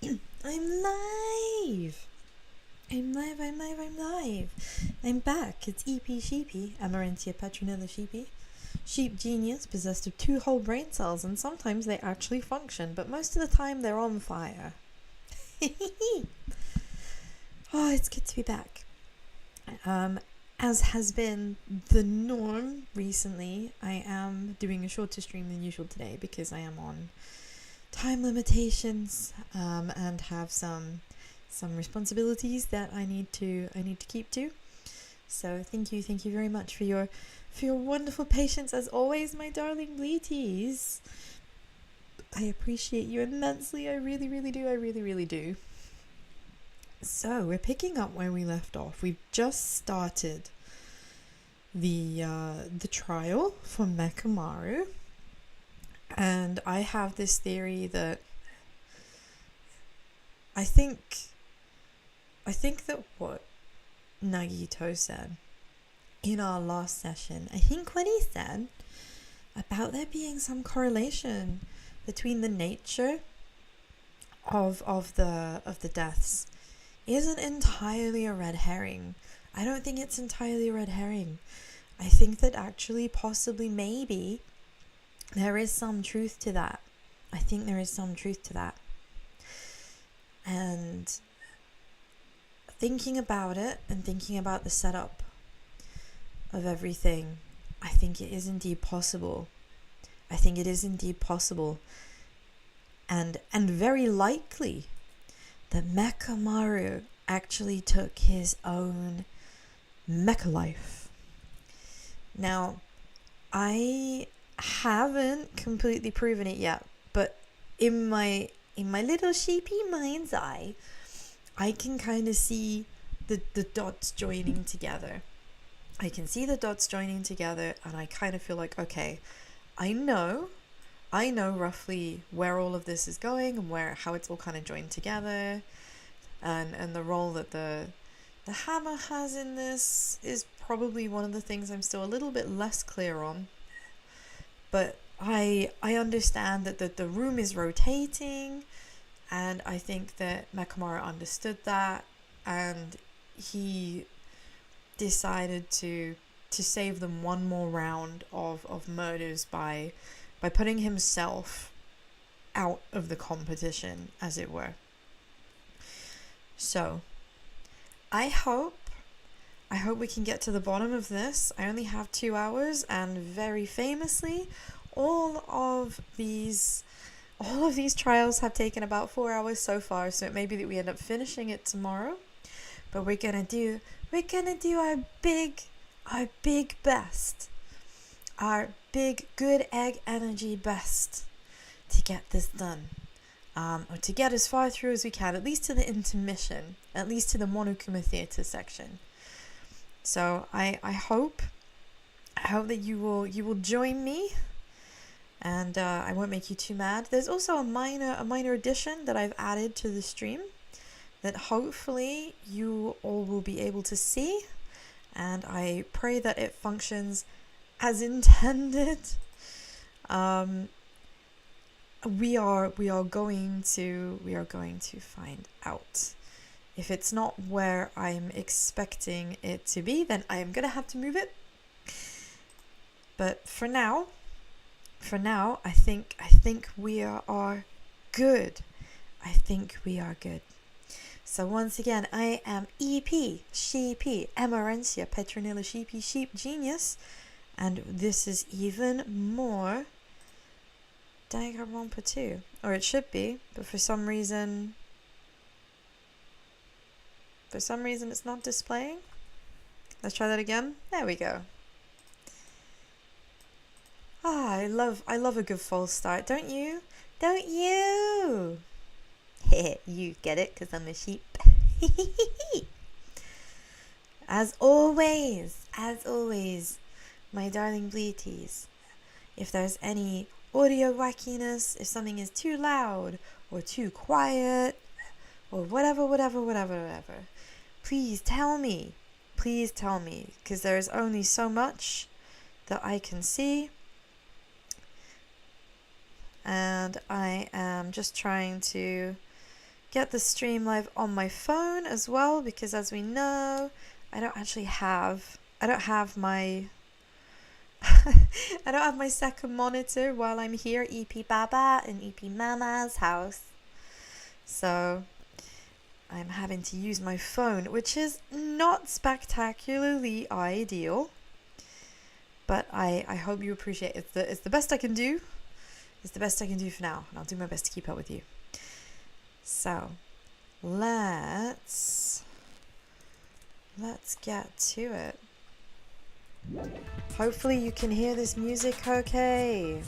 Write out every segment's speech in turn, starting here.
I'm live! I'm live. I'm back. It's EP Sheepy, Amarantia Petronilla Sheepy. Sheep genius, possessed of 2 whole brain cells, and sometimes they actually function, but most of the time they're on fire. Oh, it's good to be back. As has been the norm recently, I am doing a shorter stream than usual today because I am on time limitations and have some responsibilities that I need to keep to. So thank you very much for your wonderful patience as always, my darling bleaties. I appreciate you immensely. I really do. So we're picking up where we left off. We've just started the trial for Mechamaru, and I have this theory that I think that what Nagito said in our last session, I think what he said about there being some correlation between the nature of the deaths isn't entirely a red herring. I don't think it's entirely a red herring. I think that actually possibly maybe there is some truth to that. I think there is some truth to that. And thinking about it and thinking about the setup of everything, I think it is indeed possible. And very likely that Mechamaru actually took his own mecha life. Now, I haven't completely proven it yet, but in my little sheepy mind's eye, I can kind of see the dots joining together. I can see the dots joining together, and I kind of feel like, okay, I know roughly where all of this is going and how it's all kind of joined together, and the role that the hammer has in this is probably one of the things I'm still a little bit less clear on. But I understand that the room is rotating, and I think that Mechamaru understood that, and he decided to save them one more round of murders by putting himself out of the competition, as it were. So I hope we can get to the bottom of this. I only have 2 hours, and very famously, all of these trials have taken about 4 hours so far, so it may be that we end up finishing it tomorrow. But we're gonna do our big best, our big good egg energy best to get this done, or to get as far through as we can, at least to the intermission, at least to the Monokuma Theatre section. So I hope that you will join me, and I won't make you too mad. There's also a minor addition that I've added to the stream that hopefully you all will be able to see, and I pray that it functions as intended. We are going to find out. If it's not where I'm expecting it to be, then I am gonna have to move it. But for now, I think we are good. So once again, I am EP Sheepy, Amarantia Petronilla Sheepy, Sheep Genius, and this is even more Danganronpa 2, or it should be, but for some reason it's not displaying. Let's try that again. There we go. I love a good false start, don't you? You get it, because I'm a sheep. As always, my darling bleaties, if there's any audio wackiness, if something is too loud or too quiet or whatever, please tell me, because there's only so much that I can see, and I am just trying to get the stream live on my phone as well, because as we know, I don't have my I don't have my second monitor while I'm here, EP Baba and EP Mama's house. So I'm having to use my phone, which is not spectacularly ideal. But I hope you appreciate it. It's the best I can do. It's the best I can do for now. And I'll do my best to keep up with you. So let's get to it. Hopefully you can hear this music okay.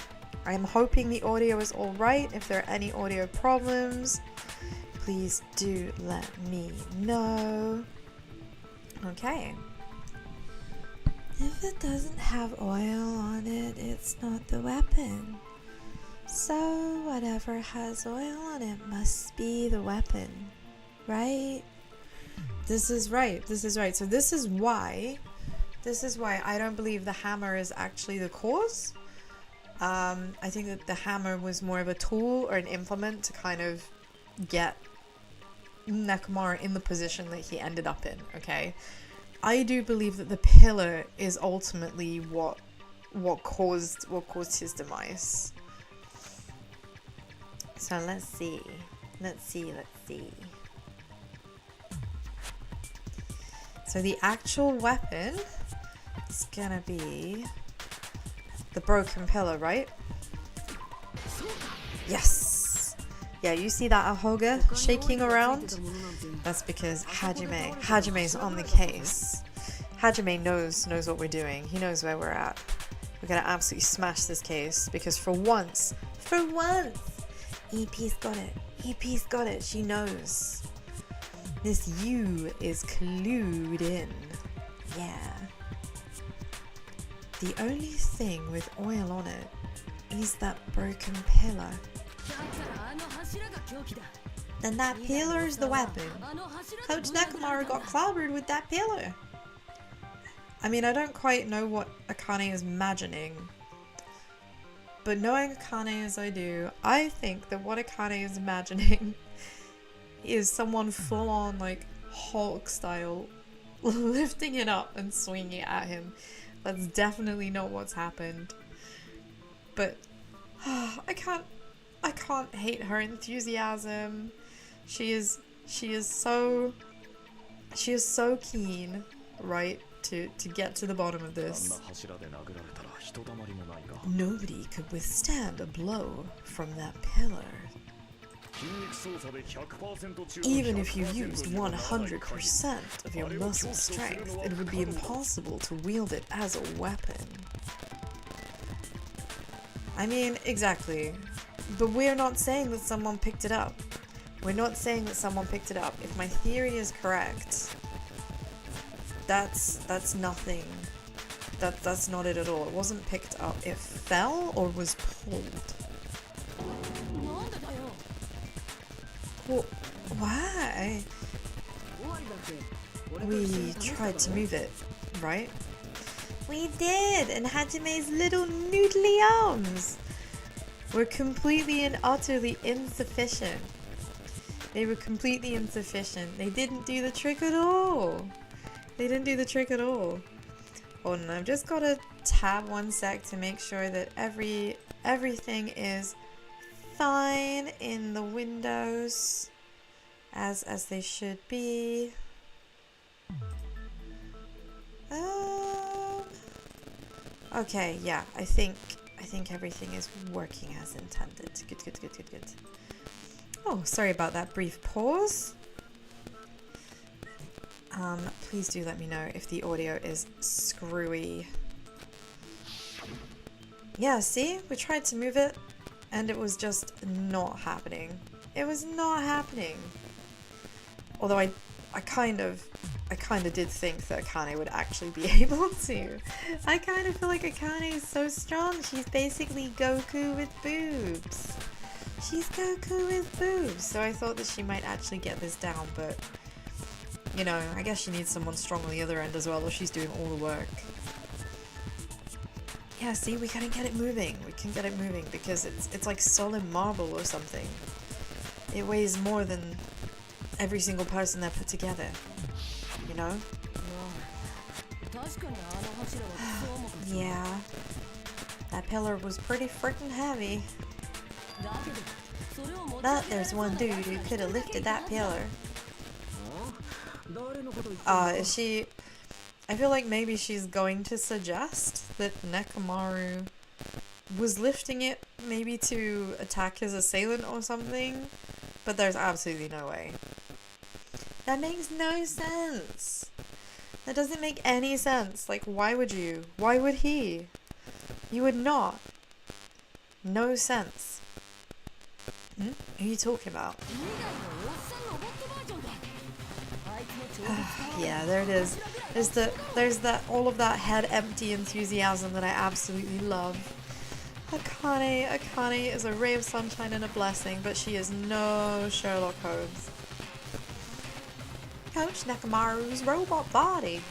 I'm hoping the audio is alright. If there are any audio problems, please do let me know. Okay. If it doesn't have oil on it, it's not the weapon. So whatever has oil on it must be the weapon, right? This is right. So this is why I don't believe the hammer is actually the cause. I think that the hammer was more of a tool or an implement to kind of get Nekomaru in the position that he ended up in, okay? I do believe that the pillar is ultimately what caused his demise. So let's see. So the actual weapon is gonna be the broken pillar, right? Yes! Yeah, you see that Ahoga shaking around? That's because Hajime's on the case. Hajime knows what we're doing. He knows where we're at. We're gonna absolutely smash this case because for once, EP's got it. She knows. This U is clued in. Yeah. The only thing with oil on it is that broken pillar. Then that pillar is the weapon. Coach Nekomaru got clobbered with that pillar. I mean, I don't quite know what Akane is imagining. But knowing Akane as I do, I think that what Akane is imagining is someone full on, like, Hulk style, lifting it up and swinging it at him. That's definitely not what's happened. But I can't hate her enthusiasm. She is so keen, right, to get to the bottom of this. Nobody could withstand a blow from that pillar. Even if you used 100% of your muscle strength, it would be impossible to wield it as a weapon. I mean, exactly. But we're not saying that someone picked it up. If my theory is correct, that's nothing. That's not it at all. It wasn't picked up. It fell or was pulled. Well, why? We tried to move it, right? We did, and Hajime's little noodly arms were completely and utterly insufficient. They were completely insufficient. They didn't do the trick at all. Hold on, I've just got to tab one sec to make sure that everything is fine in the windows as they should be. Okay, yeah, I think everything is working as intended. Good. Oh, sorry about that brief pause. Please do let me know if the audio is screwy. Yeah, see? We tried to move it and it was just not happening. Although I kind of did think that Akane would actually be able to. I kind of feel like Akane is so strong. She's basically Goku with boobs. So I thought that she might actually get this down, but you know, I guess she needs someone strong on the other end as well, or she's doing all the work. Yeah, see, we gotta get it moving. We can get it moving because it's like solid marble or something. It weighs more than every single person they're put together. You know? Yeah. That pillar was pretty freaking heavy. But there's one dude who could have lifted that pillar. Is she... I feel like maybe she's going to suggest that Nekomaru was lifting it maybe to attack his assailant or something, but there's absolutely no way. That makes no sense. That doesn't make any sense. Like, why would you? Why would he? You would not. No sense. Who are you talking about? Yeah, there it is. There's that all of that head empty enthusiasm that I absolutely love. Akane is a ray of sunshine and a blessing, but she is no Sherlock Holmes. Coach Nekomaru's robot body.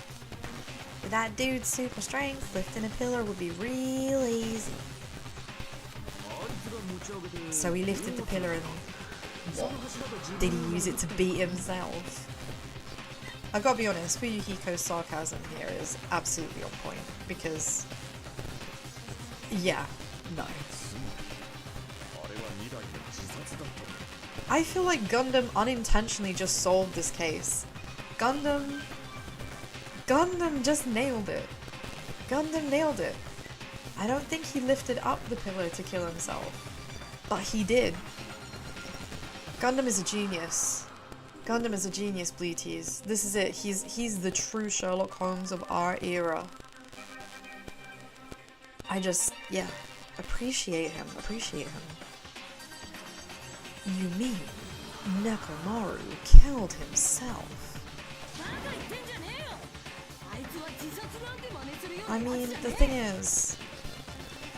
With that dude's super strength, lifting a pillar would be real easy. So he lifted the pillar and what? Did he use it to beat himself? I've got to be honest, Fuyuhiko's sarcasm here is absolutely on point, because yeah, no. I feel like Gundam unintentionally just solved this case. Gundam just nailed it. Gundam nailed it. I don't think he lifted up the pillar to kill himself, but he did. Gundam is a genius. Gundam is a genius, Bleaties. This is it. He's the true Sherlock Holmes of our era. I just, yeah, appreciate him. You mean Nekomaru killed himself? I mean, the thing is,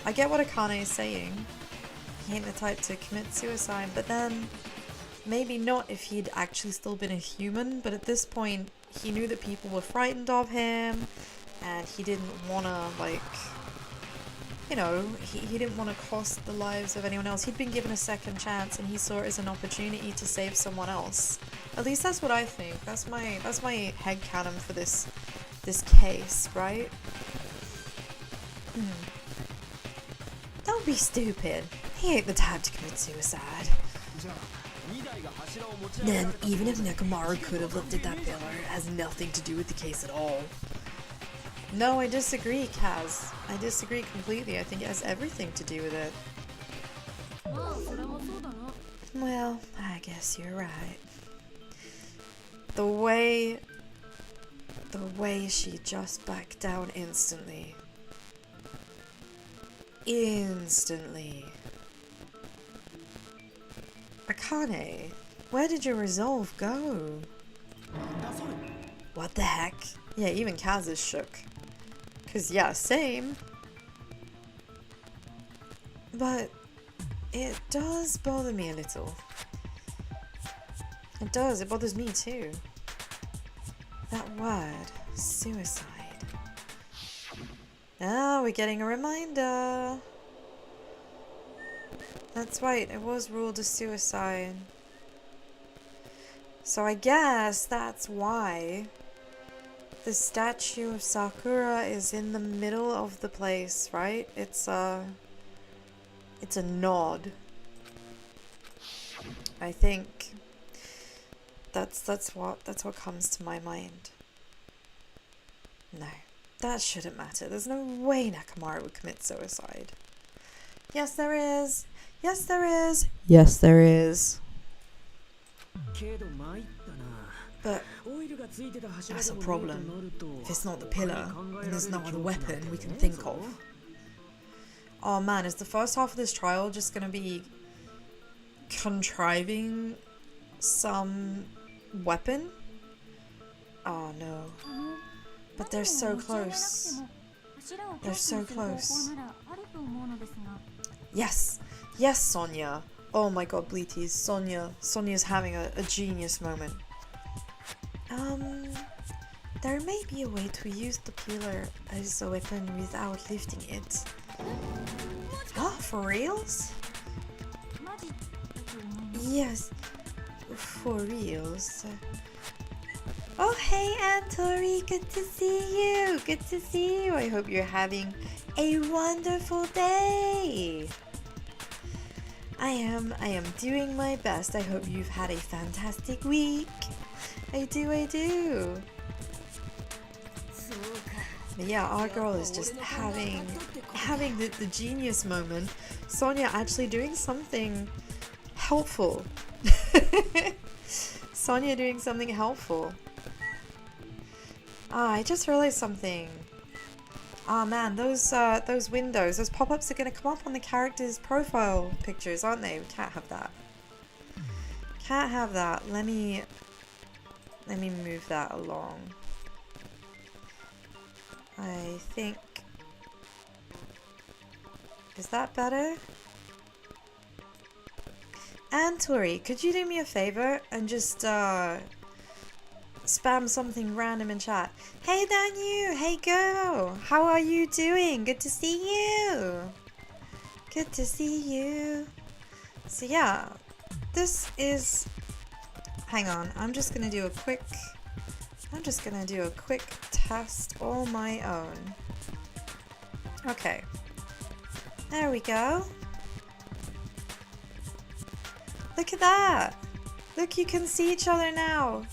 I get what Akane is saying. He ain't the type to commit suicide, but then maybe not if he'd actually still been a human, but at this point he knew that people were frightened of him and he didn't want to, like, you know, he didn't want to cost the lives of anyone else. He'd been given a second chance and he saw it as an opportunity to save someone else. At least that's what I think. That's my headcanon for this case, right? Don't be stupid. He ain't the type to commit suicide. Then, even if Nekomaru could have lifted that pillar, it has nothing to do with the case at all. No, I disagree, Kaz. I disagree completely. I think it has everything to do with it. Well, I guess you're right. The way she just backed down instantly. Akane, where did your resolve go? What the heck? Yeah, even Kaz is shook. 'Cause yeah, same. But it does bother me a little. It does, it bothers me too. That word, suicide. Ah, we're getting a reminder. That's right, it was ruled a suicide. So I guess that's why the statue of Sakura is in the middle of the place, right? It's a nod. I think that's what comes to my mind. No, that shouldn't matter. There's no way Nekomaru would commit suicide. Yes, there is. Yes, there is. Yes, there is. But that's a problem. If it's not the pillar, then there's no other weapon we can think of. Oh man, is the first half of this trial just gonna be contriving some weapon? Oh no. But they're so close. They're so close. Yes! Yes, Sonia! Oh my god, Bleaties, Sonia's having a genius moment. There may be a way to use the pillar as a weapon without lifting it. Oh, for reals? Yes, For reals. Oh, hey, Antori, good to see you. Good to see you. I hope you're having a wonderful day. I am doing my best. I hope you've had a fantastic week. I do. But yeah, our girl is just having the genius moment. Sonia actually doing something helpful. Sonia doing something helpful. Ah, I just realized something. Ah man, those windows, those pop-ups are gonna come up on the character's profile pictures, aren't they? We can't have that. Can't have that. Let me move that along. I think... Is that better? And Tori, could you do me a favor and just spam something random in chat? Hey Danu, hey girl, how are you doing? Good to see you. Good to see you. So yeah, this is... Hang on, I'm just gonna do a quick test all my own. Okay. There we go. Look at that! Look, you can see each other now!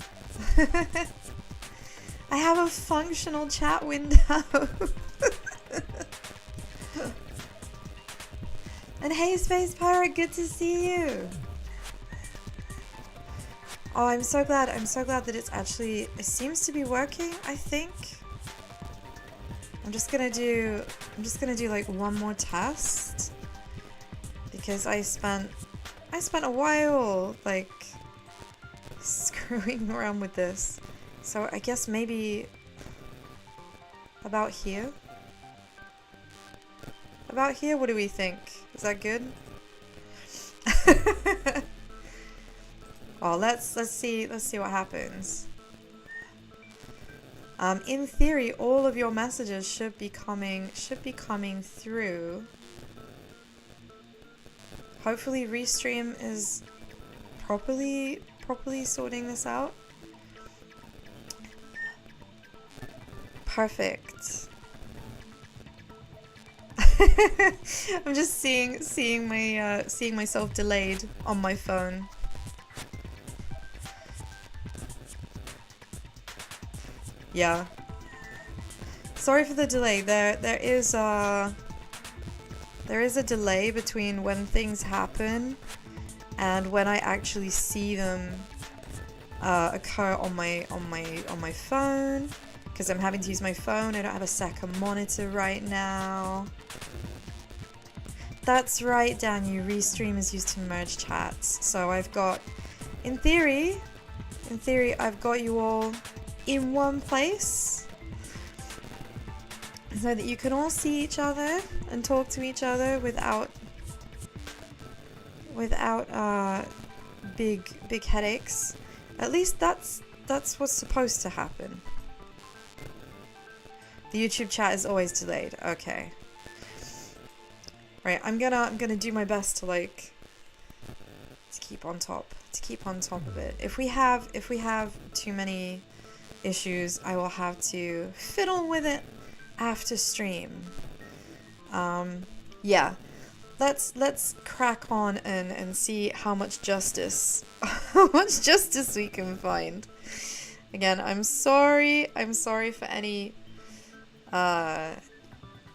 I have a functional chat window! And hey Space Pirate, good to see you! Oh, I'm so glad that it's actually, it seems to be working, I think. I'm just gonna do like one more test. Because I spent a while, like, screwing around with this. So I guess maybe about here? About here, what do we think? Is that good? Oh, let's see what happens. In theory, all of your messages should be coming through. Hopefully Restream is properly sorting this out. Perfect. I'm just seeing myself delayed on my phone. Yeah. Sorry for the delay. There is a delay between when things happen and when I actually see them occur on my phone, because I'm having to use my phone. I don't have a second monitor right now. That's right, Danu. Restream is used to merge chats. So I've got, in theory, I've got you all in one place so that you can all see each other and talk to each other without big headaches. At least that's what's supposed to happen. The YouTube chat is always delayed. Okay. Right, I'm gonna do my best to keep on top of it. If we have too many issues, I will have to fiddle with it after stream. Yeah, let's crack on and see how much justice we can find. Again, I'm sorry for any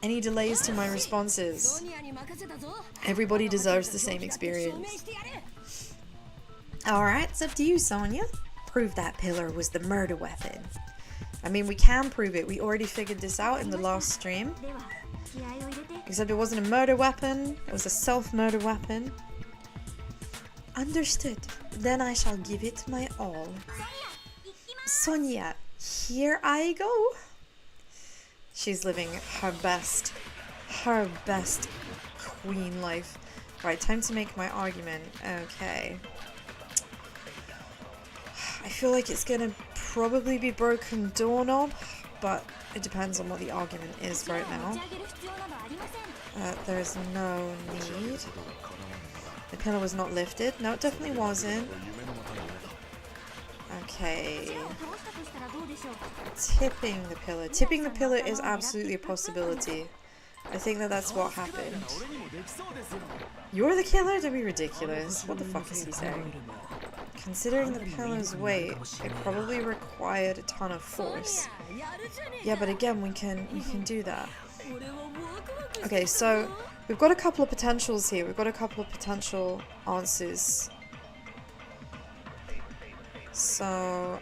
delays to my responses. Everybody deserves the same experience. Alright, it's up to you, Sonia. Prove that pillar was the murder weapon. I mean, we can prove it. We already figured this out in the last stream. Except it wasn't a murder weapon. It was a self-murder weapon. Understood. Then I shall give it my all. Sonia, here I go. She's living her best queen life. Right, time to make my argument. Okay. I feel like it's gonna probably be broken doorknob, but it depends on what the argument is right now. There's no need. The pillar was not lifted. No, it definitely wasn't. Okay. Tipping the pillar. Tipping the pillar is absolutely a possibility. I think that that's what happened. You're the killer? Don't be ridiculous. What the fuck is he saying? Considering the pillar's weight, it probably required a ton of force. Yeah, but again, we can do that. Okay, so we've got a couple of potentials here. We've got a couple of potential answers. So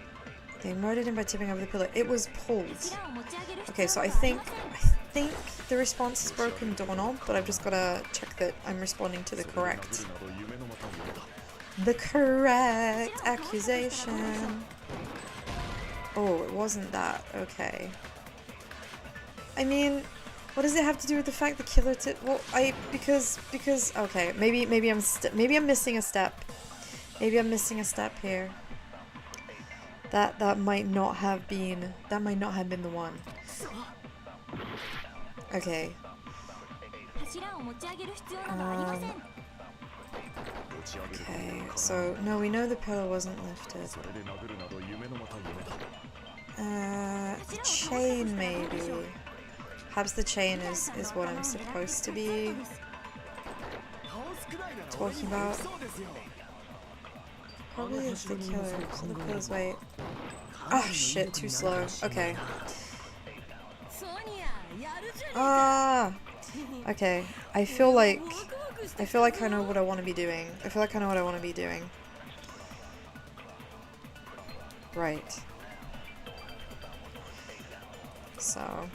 they murdered him by tipping over the pillar. It was pulled. Okay, so I think the response is broken doorknob, but I've just got to check that I'm responding to the correct accusation. Oh, it wasn't that. Okay. I mean, what does it have to do with the fact the killer well, because okay, maybe I'm missing a step. Maybe I'm missing a step here. That might not have been the one. Okay. Okay, so no, we know the pillar wasn't lifted. The chain maybe. Perhaps the chain is what I'm supposed to be talking about. Probably is the killer, so the pillar's weight. Oh shit, too slow. Okay. Okay. I feel like I know what I want to be doing. Right. So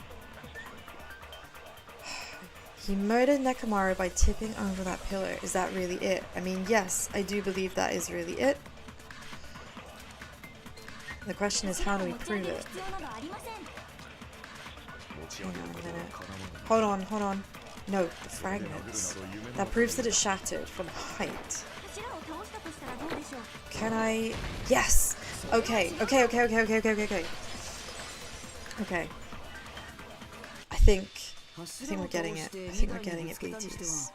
he murdered Nekomaru by tipping over that pillar. Is that really it? I mean, yes, I do believe that is really it. The question is, how do we prove it? Hang on a minute. Hold on. No, the fragments. That proves that it shattered from height. Can I... Yes! Okay. Okay. I think we're getting it. BTs.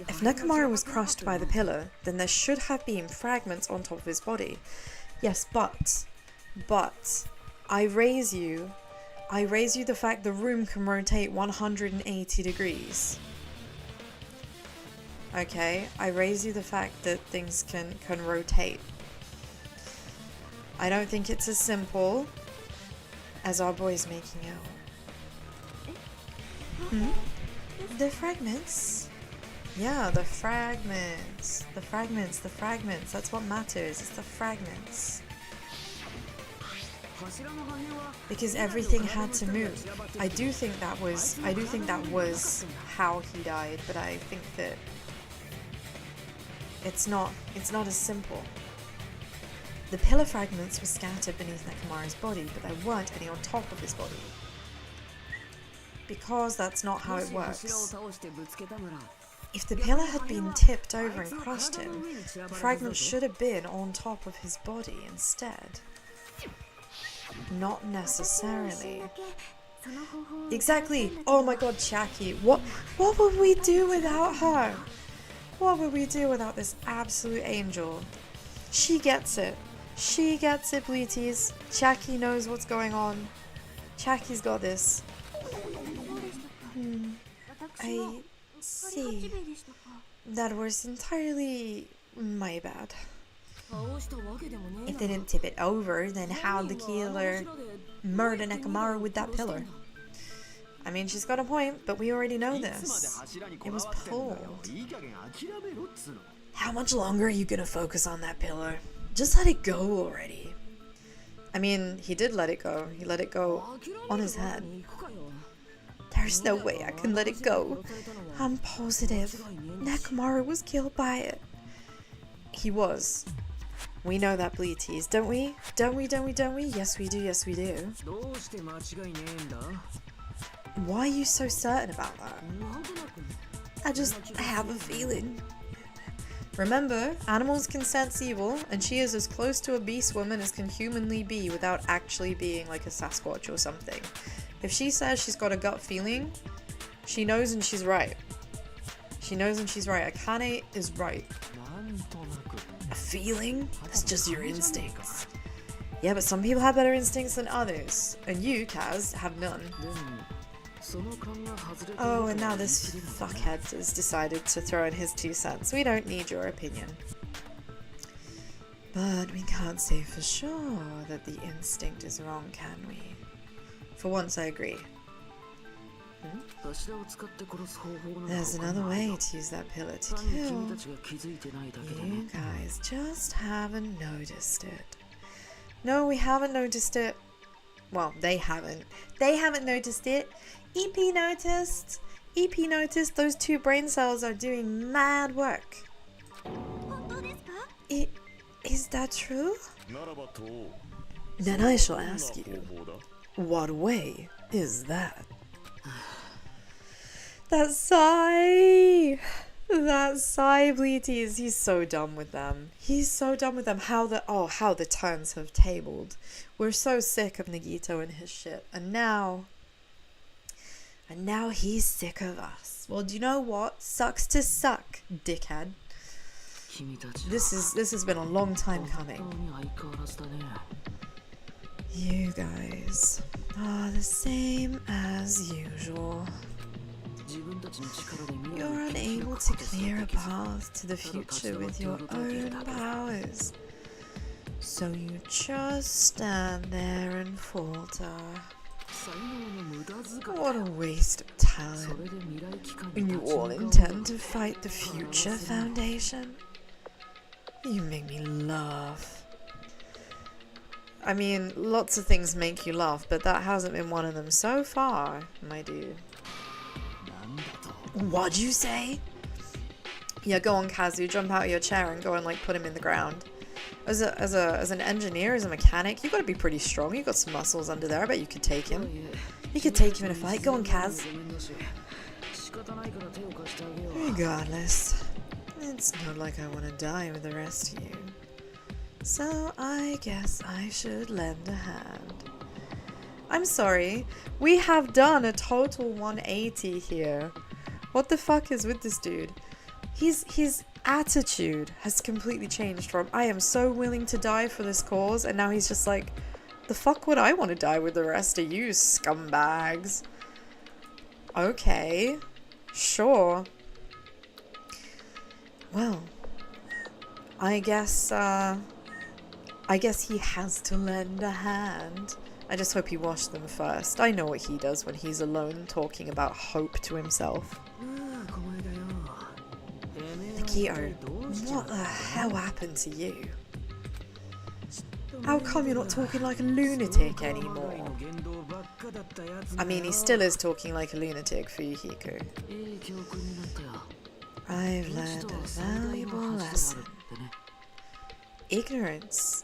If Nekomaru was crushed by the pillar, then there should have been fragments on top of his body. Yes, but I raise you the fact the room can rotate 180 degrees. Okay, I raise you the fact that things can rotate. I don't think it's as simple as our boy's making out. The fragments? Yeah, the fragments. That's what matters. It's the fragments. Because everything had to move. I do think that was how he died, but I think that it's not as simple. The pillar fragments were scattered beneath Nekomaru's body, but there weren't any on top of his body. Because that's not how it works. If the pillar had been tipped over and crushed him, the fragments should have been on top of his body instead. Not necessarily. Exactly. Oh my god, Chiaki. What would we do without her? What would we do without this absolute angel? She gets it. Bleaties. Chiaki knows what's going on. Chiaki's got this. I see. That was entirely my bad. If they didn't tip it over, then how'd the killer murder Nekomaru with that pillar? I mean, she's got a point, but we already know this. It was pulled. How much longer are you gonna focus on that pillar? Just let it go already. I mean, he did let it go. He let it go on his head. There's no way I can let it go. I'm positive Nekomaru was killed by it. He was. We know that, Bleaties, don't we? Don't we? Yes, we do. Why are you so certain about that? I have a feeling. Remember, animals can sense evil, and she is as close to a beast woman as can humanly be without actually being like a Sasquatch or something. If she says she's got a gut feeling, she knows and she's right. Akane is right. feeling. That's just your instincts. Yeah, but some people have better instincts than others. And you, Kaz, have none. Oh, and now this fuckhead has decided to throw in his 2 cents. We don't need your opinion. But we can't say for sure that the instinct is wrong, can we? For once, I agree. There's another way to use that pillar to kill. You guys just haven't noticed it. No, we haven't noticed it. Well, they haven't. They haven't noticed it. EP noticed. EP noticed those 2 brain cells are doing mad work. Is that true? Then I shall ask you, what way is that? That sigh! That sigh, Bleaties. He's so done with them. He's so done with them. How the turns have tabled. We're so sick of Nagito and his shit. And now he's sick of us. Well, do you know what? Sucks to suck, dickhead. This has been a long time coming. You guys are the same as usual. You're unable to clear a path to the future with your own powers. So you just stand there and falter. What a waste of talent. And you all intend to fight the Future Foundation? You make me laugh. I mean, lots of things make you laugh, but that hasn't been one of them so far, my dude. What'd you say? Yeah, go on, Kazu, jump out of your chair and go and like put him in the ground. As an engineer, as a mechanic, you gotta be pretty strong. You got some muscles under there. I bet you could take him. You could take him in a fight. Go on, Kaz. Regardless, it's not like I want to die with the rest of you. So I guess I should lend a hand. I'm sorry. We have done a total 180 here. What the fuck is with this dude? His attitude has completely changed from I am so willing to die for this cause, and now he's just like, the fuck would I want to die with the rest of you scumbags? Okay, sure. Well, I guess he has to lend a hand. I just hope he washed them first. I know what he does when he's alone talking about hope to himself. Nagito, what the hell happened to you? How come you're not talking like a lunatic anymore? I mean, he still is talking like a lunatic for Yuhiko. I've learned a valuable lesson. Ignorance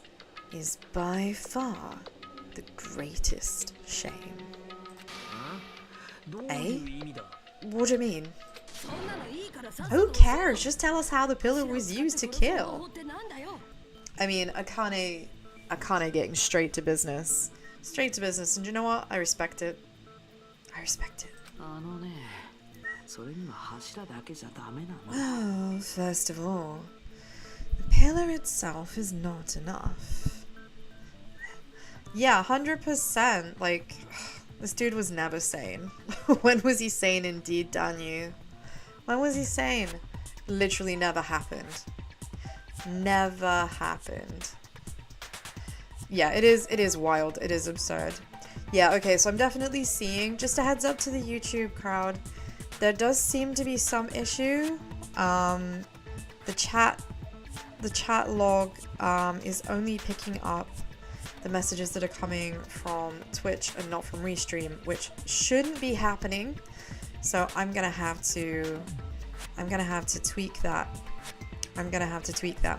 is by far the greatest shame. Eh? What do you mean? Who cares? Just tell us how the pillar was used to kill. I mean, Akane getting straight to business. Straight to business, and you know what? I respect it. I respect it. Well, first of all, the pillar itself is not enough. Yeah, 100%. Like, this dude was never sane. When was he sane indeed, Danyu? When was he sane? Literally never happened. Never happened. Yeah, it is wild. It is absurd. Yeah, okay, so I'm definitely seeing, just a heads up to the YouTube crowd, there does seem to be some issue. The chat log is only picking up the messages that are coming from Twitch and not from Restream, which shouldn't be happening. So I'm gonna have to tweak that.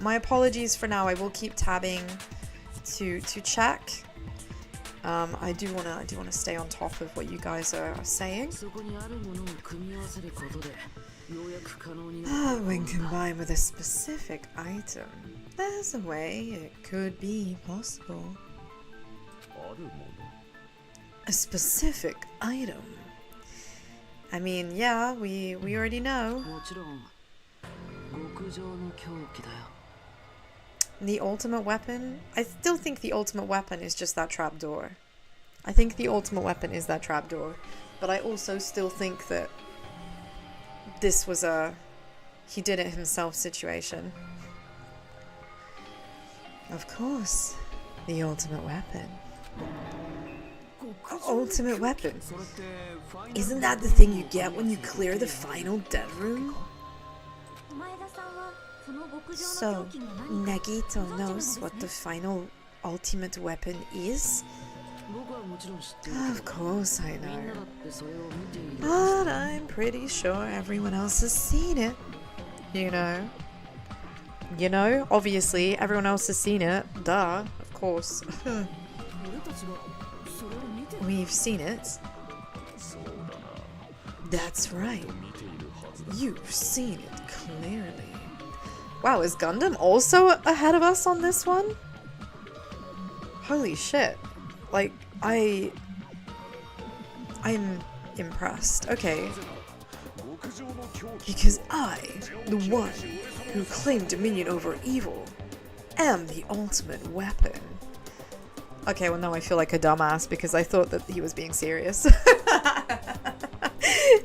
My apologies for now. I will keep tabbing to check. I do wanna stay on top of what you guys are saying. When combined with a specific item, there's a way it could be possible. A specific item. I mean, yeah, we already know. The ultimate weapon? I still think the ultimate weapon is just that trapdoor. I think the ultimate weapon is that trapdoor. But I also still think that this was a he did it himself situation. Of course, the ultimate weapon. Ultimate weapon? Isn't that the thing you get when you clear the final dead room? So, Nagito knows what the final ultimate weapon is? Of course I know. But I'm pretty sure everyone else has seen it. You know? You know? Obviously, everyone else has seen it. Duh. Of course. We've seen it. That's right. You've seen it clearly. Wow, is Gundam also ahead of us on this one? Holy shit. Like, I'm impressed. Okay. Because I, the one who claimed dominion over evil, am the ultimate weapon. Okay, well now I feel like a dumbass because I thought that he was being serious.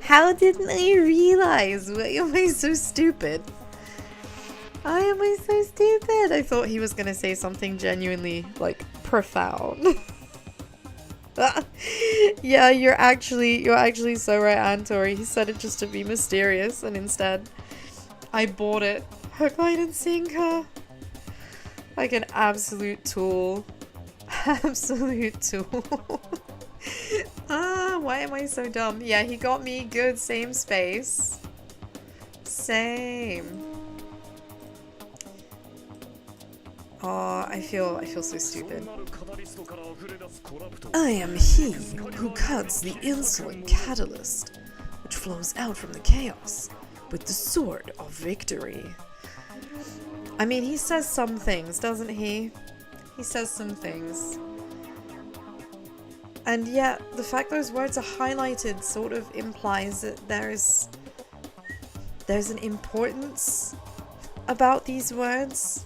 How didn't I realize? Why am I so stupid? Why am I so stupid? I thought he was gonna say something genuinely, like, profound. Yeah, you're actually so right, Antori. He said it just to be mysterious, and instead, I bought it. Hook, line, and sinker. Like an absolute tool. Absolute tool. Why am I so dumb? Yeah, he got me good. Same space. Same. Oh, I feel so stupid. I am he who cuts the insolent catalyst, which flows out from the chaos, with the sword of victory. I mean, he says some things, doesn't he? He says some things. And yet, the fact those words are highlighted sort of implies that there's an importance about these words.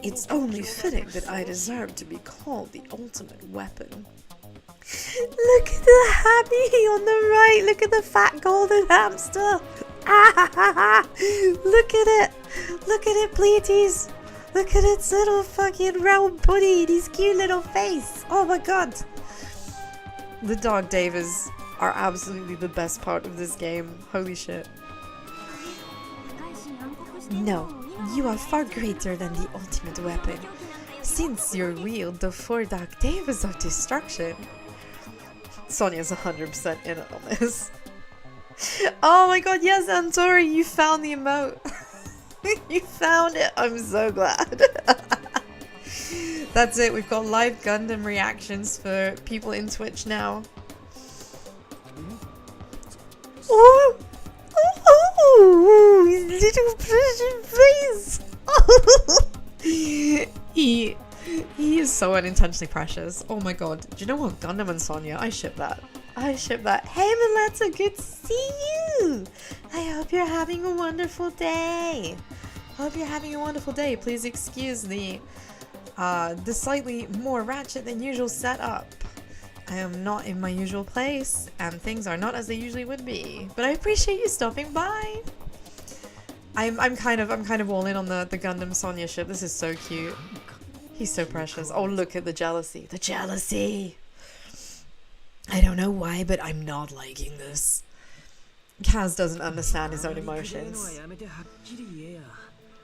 It's only fitting that I deserve to be called the ultimate weapon. Look at the happy on the right. Look at the fat golden hamster. Look at it. Look at it, Pleiades. Look at its little fucking round body and his cute little face. Oh my god. The dog Davers are absolutely the best part of this game. Holy shit. No, you are far greater than the ultimate weapon, since you wield the 4 dark Davers of destruction. Sonya's 100% in it on this. Oh my god, yes, Antori, you found the emote. You found it. I'm so glad. That's it. We've got live Gundam reactions for people in Twitch now. Oh, his little precious face. He is so unintentionally precious. Oh my god. Do you know what? Gundam and Sonya. I ship that. I ship that. Hey Meletta, good to see you. I hope you're having a wonderful day. Hope you're having a wonderful day. Please excuse the slightly more ratchet than usual setup. I am not in my usual place, and things are not as they usually would be. But I appreciate you stopping by. I'm kind of all in on the Gundam Sonya ship. This is so cute. He's so precious. Oh, look at the jealousy. The jealousy. I don't know why, but I'm not liking this. Kaz doesn't understand his own emotions.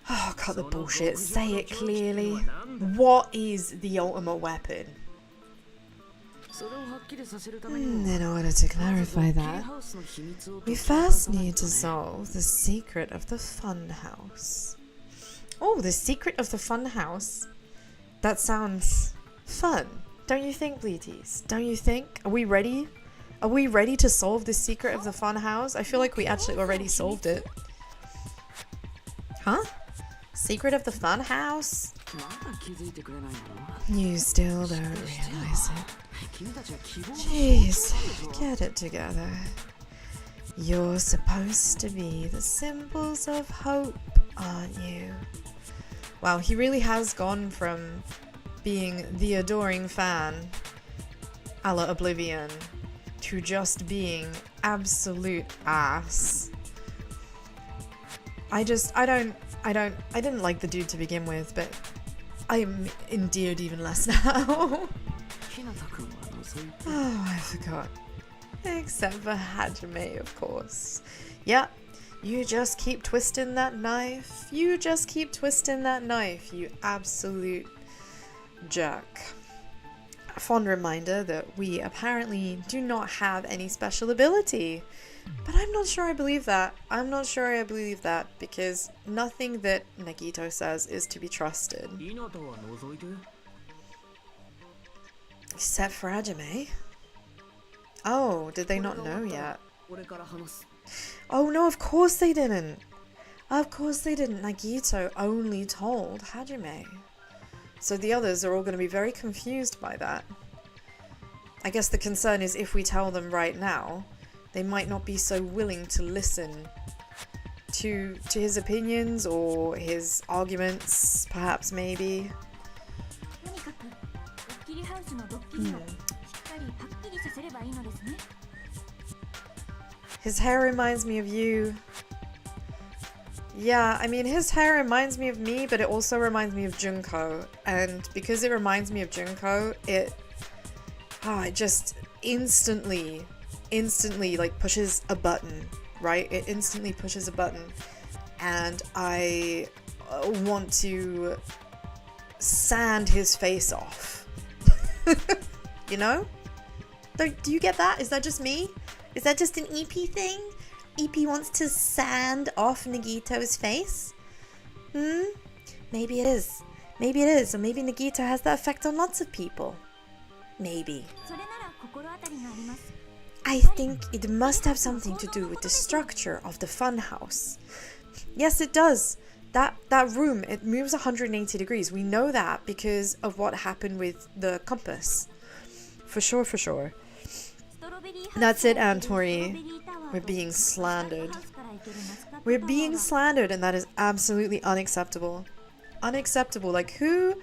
Oh, cut the bullshit. Say it clearly. What is the ultimate weapon? In order to clarify that, we first need to solve the secret of the funhouse. Oh, the secret of the funhouse? That sounds fun. Don't you think, Bleaties? Don't you think? Are we ready? Are we ready to solve the secret of the funhouse? I feel like we actually already solved it. Huh? Secret of the funhouse? You still don't realize it. Jeez, get it together. You're supposed to be the symbols of hope aren't you? Wow, he really has gone from being the adoring fan a la Oblivion to just being absolute ass. I didn't like the dude to begin with, but I'm endeared even less now. Oh, I forgot. Except for Hajime, of course. Yeah, you just keep twisting that knife. You just keep twisting that knife, you absolute jerk. A fond reminder that we apparently do not have any special ability. But I'm not sure I believe that. I'm not sure I believe that because nothing that Nagito says is to be trusted. Except for Hajime. Oh, did they not know yet? Oh no, of course they didn't. Of course they didn't. Nagito only told Hajime. So the others are all going to be very confused by that. I guess the concern is if we tell them right now, they might not be so willing to listen to his opinions or his arguments, perhaps, maybe. His hair reminds me of you. Yeah, I mean, his hair reminds me of me, but it also reminds me of Junko. And because it reminds me of Junko, it just instantly like pushes a button, right? It instantly pushes a button. And I want to sand his face off. You know? Do you get that? Is that just me? Is that just an EP thing? EP wants to sand off Nagito's face? Maybe it is. Maybe it is. Or maybe Nagito has that effect on lots of people. Maybe. I think it must have something to do with the structure of the funhouse. Yes, it does. That room, it moves 180 degrees. We know that because of what happened with the compass. For sure, for sure. That's it, Antori. We're being slandered. We're being slandered, and that is absolutely unacceptable. Unacceptable. Like, who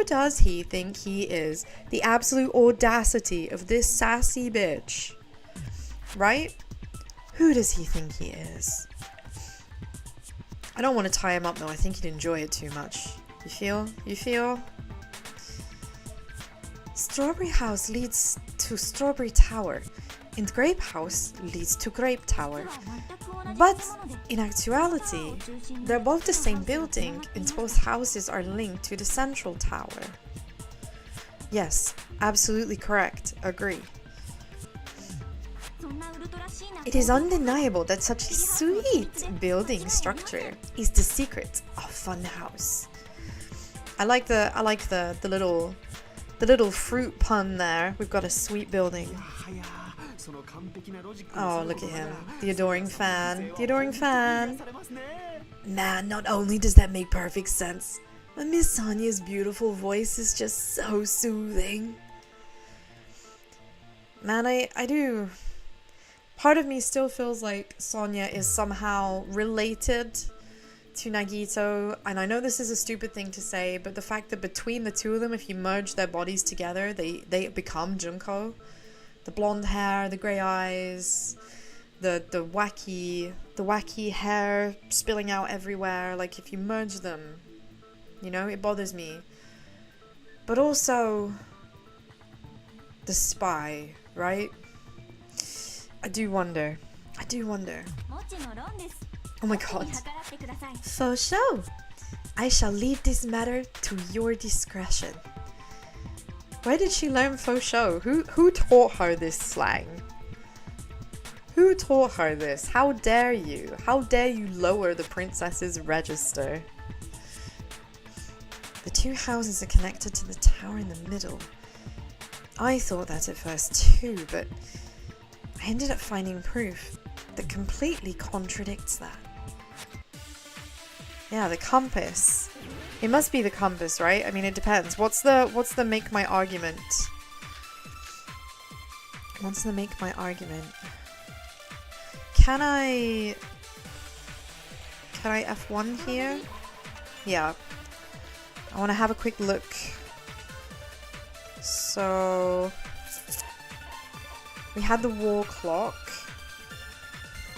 does he think he is? The absolute audacity of this sassy bitch. Right? Who does he think he is? I don't want to tie him up though. I think he'd enjoy it too much. You feel? You feel? Strawberry House leads to Strawberry Tower, and Grape House leads to Grape Tower. But in actuality, they're both the same building, and both houses are linked to the central tower. Yes, absolutely correct. Agree. It is undeniable that such a sweet building structure is the secret of Funhouse. I like the little fruit pun there. We've got a sweet building. Oh, look at him. The adoring fan. The adoring fan. Man, not only does that make perfect sense, but Miss Sonia's beautiful voice is just so soothing. Man, I do. Part of me still feels like Sonia is somehow related to Nagito, and I know this is a stupid thing to say, but the fact that between the two of them, if you merge their bodies together, they become Junko. The blonde hair, the grey eyes, the wacky hair spilling out everywhere. Like, if you merge them, you know, it bothers me. But also the spy, right? I do wonder. Oh my god. For sure. I shall leave this matter to your discretion. Where did she learn faux show? Who taught her this slang? Who taught her this? How dare you? How dare you lower the princess's register? The two houses are connected to the tower in the middle. I thought that at first too, but I ended up finding proof that completely contradicts that. Yeah, the compass. It must be the compass, right? I mean, it depends. What's the make my argument? What's the make my argument? Can I Can I F1 here? Yeah. I want to have a quick look. So we had the wall clock.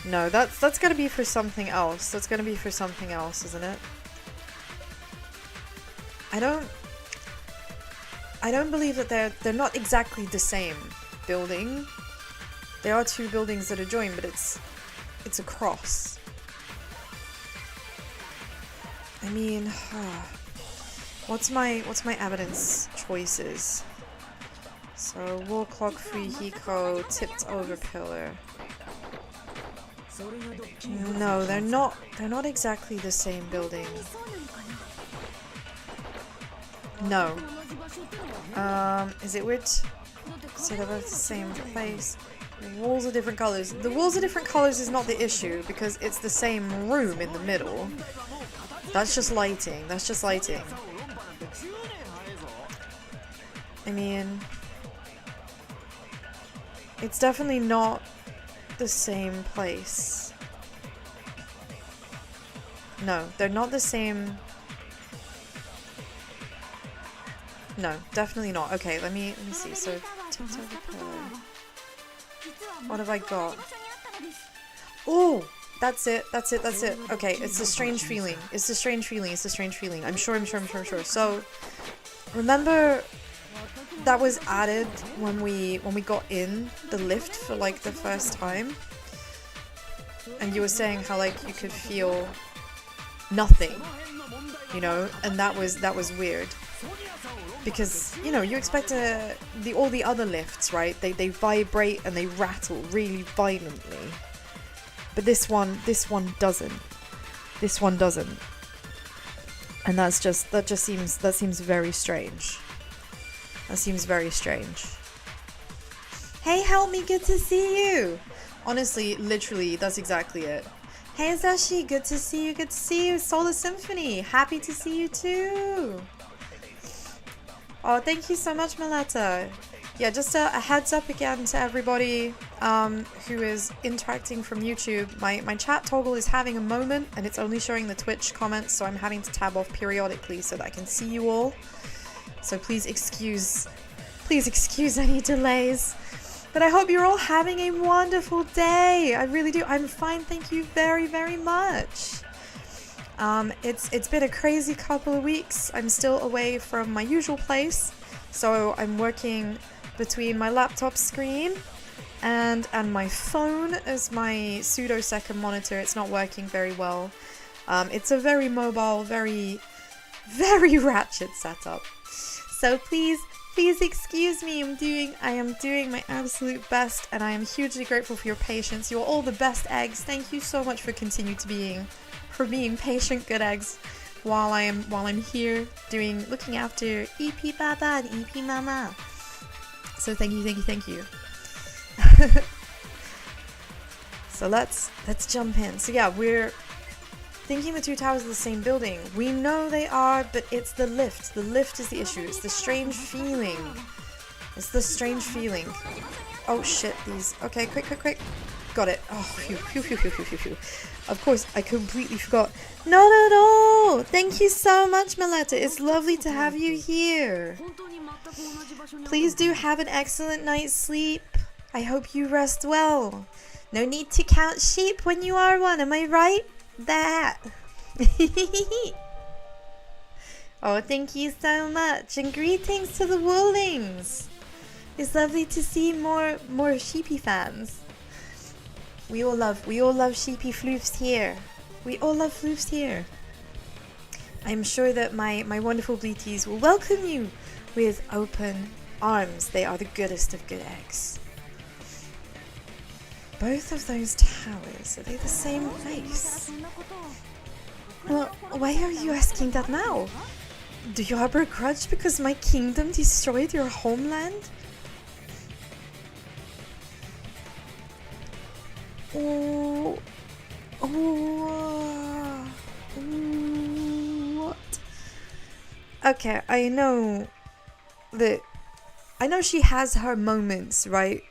No, that's gonna be for something else. That's gonna be for something else, isn't it? I don't believe that they're not exactly the same building. There are two buildings that are joined, but it's a cross. I mean, what's my evidence choices? So wall clock, free Hiko, tipped over pillar. No, they're not exactly the same building. No. Is it weird? So they're both the same place. The walls are different colors. The walls are different colors is not the issue because it's the same room in the middle. That's just lighting. That's just lighting. I mean, it's definitely not the same place. No, they're not the same. No, definitely not. Okay, let me see. So, tipped over pillar. What have I got? Oh, that's it. That's it. That's it. Okay, it's a strange feeling. It's a strange feeling. It's a strange feeling. I'm sure. So, remember that was added when we got in the lift for like the first time, and you were saying how like you could feel nothing, you know, and that was weird. Because, you know, you expect all the other lifts, right? They vibrate and they rattle really violently. But this one doesn't. This one doesn't. And that seems very strange. That seems very strange. Hey, help me, good to see you. Honestly, literally, that's exactly it. Hey, Zashi, good to see you, good to see you. Solar Symphony, happy to see you too. Oh, thank you so much, Meletta. Yeah, just a heads up again to everybody who is interacting from YouTube. My chat toggle is having a moment and it's only showing the Twitch comments, so I'm having to tab off periodically so that I can see you all. So please excuse any delays. But I hope you're all having a wonderful day. I really do. I'm fine, thank you very, very much. It's been a crazy couple of weeks. I'm still away from my usual place, so I'm working between my laptop screen and my phone as my pseudo second monitor. It's not working very well. It's a very mobile, very, very ratchet setup. So please excuse me. I am doing my absolute best, and I am hugely grateful for your patience. You're all the best eggs. Thank you so much for being patient good eggs while I'm here looking after EP Baba and EP Mama. So thank you. So let's jump in. So yeah, we're thinking the two towers are the same building. We know they are, but it's the lift. The lift is the issue. It's the strange feeling. Oh shit, these. Okay, quick. Got it. Oh, phew. Of course, I completely forgot. Not at all! Thank you so much, Meletta. It's lovely to have you here. Please do have an excellent night's sleep. I hope you rest well. No need to count sheep when you are one, am I right? That. Oh, thank you so much. And greetings to the Woolings. It's lovely to see more sheepy fans. We all love sheepy floofs here. I'm sure that my wonderful bleaties will welcome you with open arms. They are the goodest of good eggs. Both of those towers, are they the same place? Well, why are you asking that now? Do you harbor a grudge because my kingdom destroyed your homeland? What? Okay, I know she has her moments, right?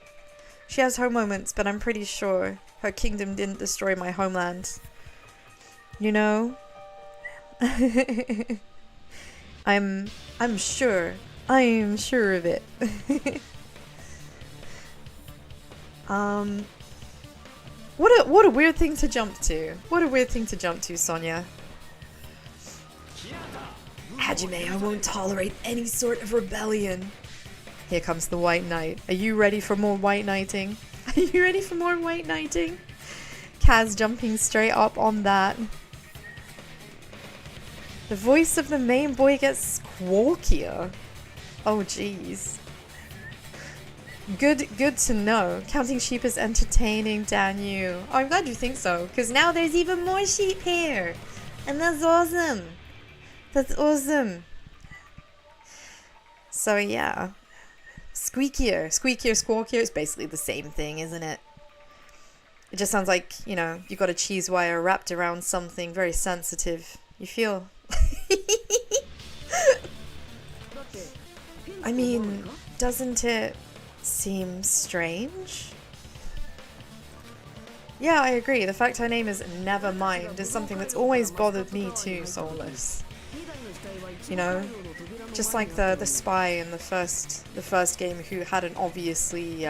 She has her moments, but I'm pretty sure her kingdom didn't destroy my homeland. You know? I'm sure. I'm sure of it. What a weird thing to jump to. What a weird thing to jump to, Sonia. Hajime, I won't tolerate any sort of rebellion. Here comes the White Knight. Are you ready for more White Knighting? Are you ready for more White Knighting? Kaz jumping straight up on that. The voice of the main boy gets squawkier. Oh jeez. Good to know. Counting sheep is entertaining, Danu. Oh, I'm glad you think so, because now there's even more sheep here. And that's awesome. That's awesome. So yeah. Squeakier, squawkier, it's basically the same thing, isn't it? It just sounds like, you know, you got a cheese wire wrapped around something very sensitive. You feel... I mean, doesn't it seem strange? Yeah, I agree. The fact her name is Nevermind is something that's always bothered me too, Soulless. You know? Just like the spy in the first game who had an obviously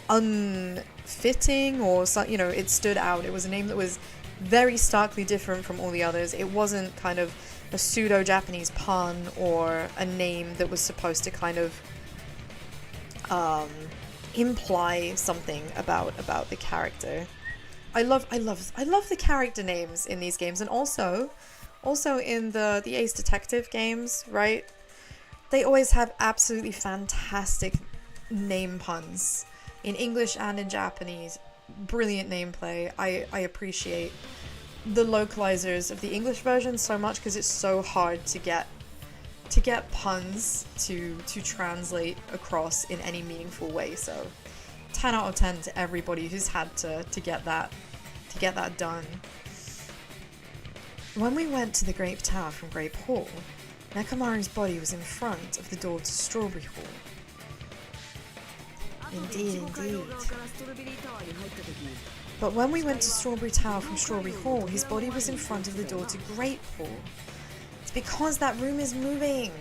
unfitting, or some, you know, it stood out. It was a name that was very starkly different from all the others. It wasn't kind of a pseudo-Japanese pun or a name that was supposed to kind of imply something about the character. I love the character names in these games, and also in the Ace Detective games, right? They always have absolutely fantastic name puns in English and in Japanese. Brilliant nameplay. I appreciate the localizers of the English version so much, because it's so hard to get puns to translate across in any meaningful way. So 10 out of 10 to everybody who's had to get that done. When we went to the Grape Tower from Grape Hall, Nekomaru's body was in front of the door to Strawberry Hall. Indeed. But when we went to Strawberry Tower from Strawberry Hall, his body was in front of the door to Grape Hall. It's because that room is moving.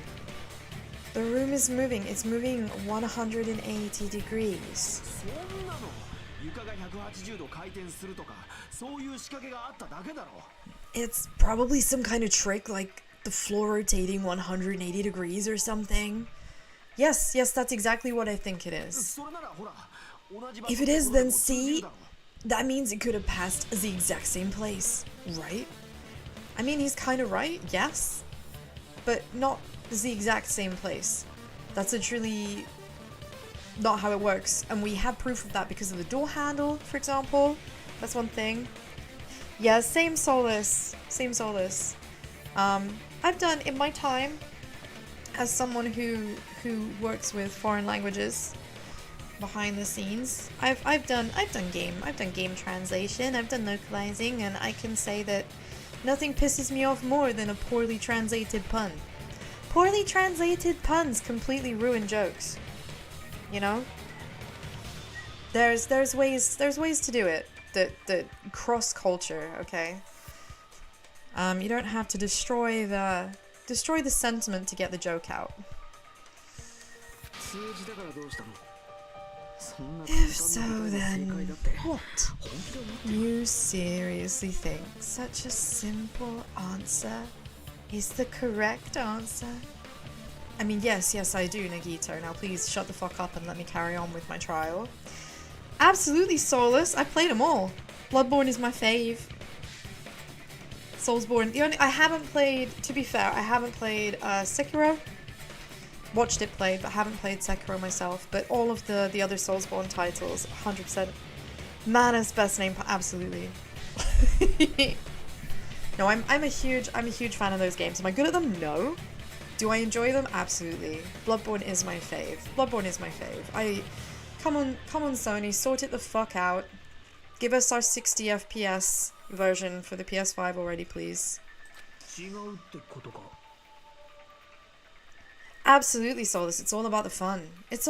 The room is moving. It's moving 180 degrees. It's probably some kind of trick, like the floor rotating 180 degrees or something. Yes, that's exactly what I think it is. If it is, then see, that means it could have passed the exact same place, right? I mean, he's kind of right, yes, but not the exact same place. That's literally not how it works, and we have proof of that because of the door handle, for example. That's one thing. Yeah, same Soulless. I've done, in my time, as someone who works with foreign languages behind the scenes, I've done game translation, I've done localizing, and I can say that nothing pisses me off more than a poorly translated pun. Poorly translated puns completely ruin jokes. You know? There's ways to do it. That cross culture, okay? You don't have to destroy the sentiment to get the joke out. If so, then what? You seriously think such a simple answer is the correct answer? I mean, yes, I do, Nagito. Now please shut the fuck up and let me carry on with my trial. Absolutely Soulless. I played them all. Bloodborne is my fave. Soulsborne. I haven't played, to be fair, I haven't played Sekiro. Watched it played, but haven't played Sekiro myself. But all of the other Soulsborne titles, 100%. Mana's best name, absolutely. No, I'm a huge fan of those games. Am I good at them? No. Do I enjoy them? Absolutely. Bloodborne is my fave. Come on, Sony, sort it the fuck out. Give us our 60 FPS version for the PS5 already, please. Absolutely, Soulless. It's all about the fun. Does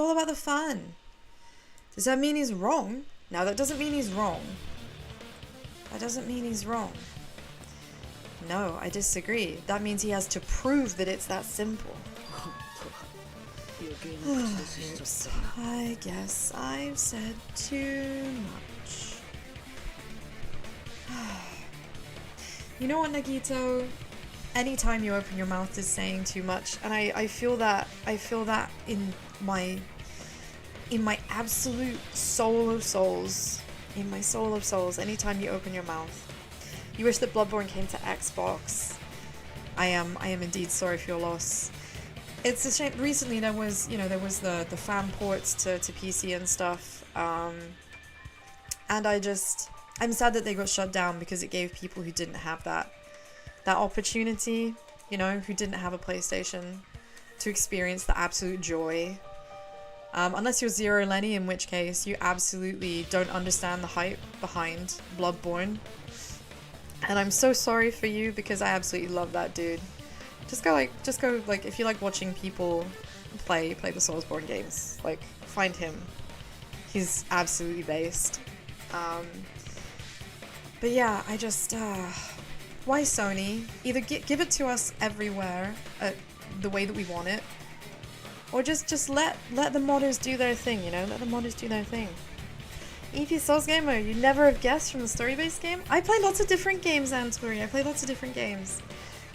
that mean he's wrong? Now, that doesn't mean he's wrong. That doesn't mean he's wrong. No, I disagree. That means he has to prove that it's that simple. Oops. I guess I've said too much. You know what, Nagito? Anytime you open your mouth is saying too much, and I feel that in my absolute soul of souls. In my soul of souls, anytime you open your mouth. You wish that Bloodborne came to Xbox. I am indeed sorry for your loss. It's a shame. Recently there was the fan ports to PC and stuff. And I'm sad that they got shut down because it gave people who didn't have that opportunity, who didn't have a PlayStation, to experience the absolute joy. Unless you're Zero Lenny, in which case you absolutely don't understand the hype behind Bloodborne. And I'm so sorry for you because I absolutely love that dude. Just go if you like watching people play the Soulsborne games, like, find him. He's absolutely based. But yeah, I just why Sony? Either give it to us everywhere the way that we want it, or just let the modders do their thing, let the modders do their thing. EP Souls Gamer, you never have guessed from the story-based game? I play lots of different games, Antori. I play lots of different games.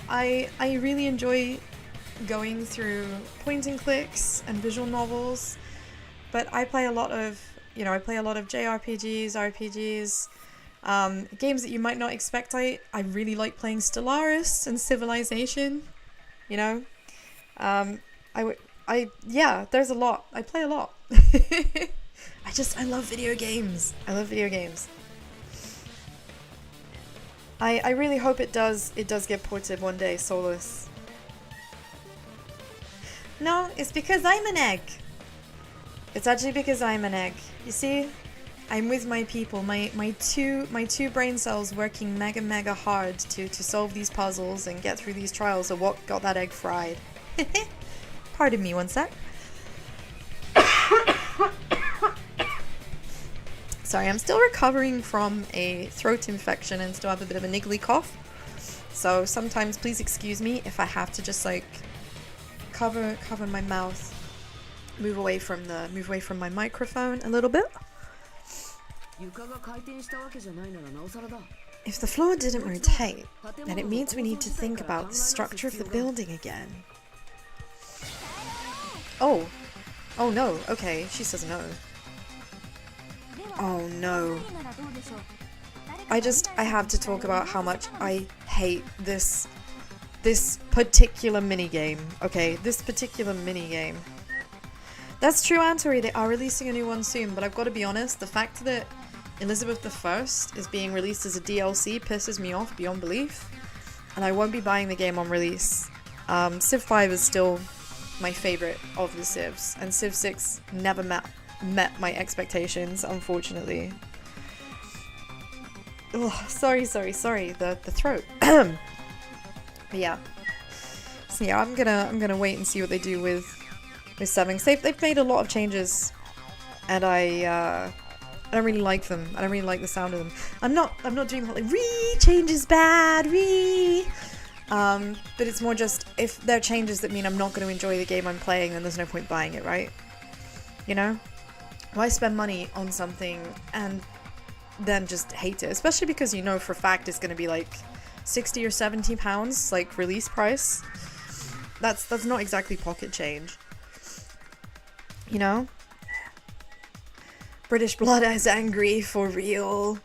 I really enjoy going through point and clicks and visual novels, but I play a lot of JRPGs, RPGs, games that you might not expect. I really like playing Stellaris and Civilization, yeah, there's a lot. I play a lot. I love video games. I love video games. I really hope it does get ported one day, Solus. No, it's because I'm an egg. It's actually because I'm an egg. You see? I'm with my people, my two brain cells working mega hard to solve these puzzles and get through these trials are what got that egg fried. Pardon me one sec. Sorry, I'm still recovering from a throat infection and still have a bit of a niggly cough. So sometimes please excuse me if I have to just like cover my mouth, move away from my microphone a little bit. If the floor didn't rotate, then it means we need to think about the structure of the building again. Oh no, okay, she says no. Oh no. I have to talk about how much I hate this particular minigame. Okay, this particular minigame. That's true, Antori, they are releasing a new one soon, but I've got to be honest, the fact that Elizabeth I is being released as a DLC pisses me off beyond belief, and I won't be buying the game on release. Civ 5 is still my favourite of the Civs, and Civ 6 never met my expectations, unfortunately. Ugh, sorry, the throat. But yeah. So yeah, I'm gonna wait and see what they do with 7. They've made a lot of changes, and I don't really like them. I don't really like the sound of them. I'm not doing that like change is bad, but it's more just if there are changes that mean I'm not going to enjoy the game I'm playing, then there's no point buying it, right? Why spend money on something and then just hate it? Especially because you know for a fact it's going to be like 60 or 70 pounds, like release price. That's not exactly pocket change. British Blood is angry for real.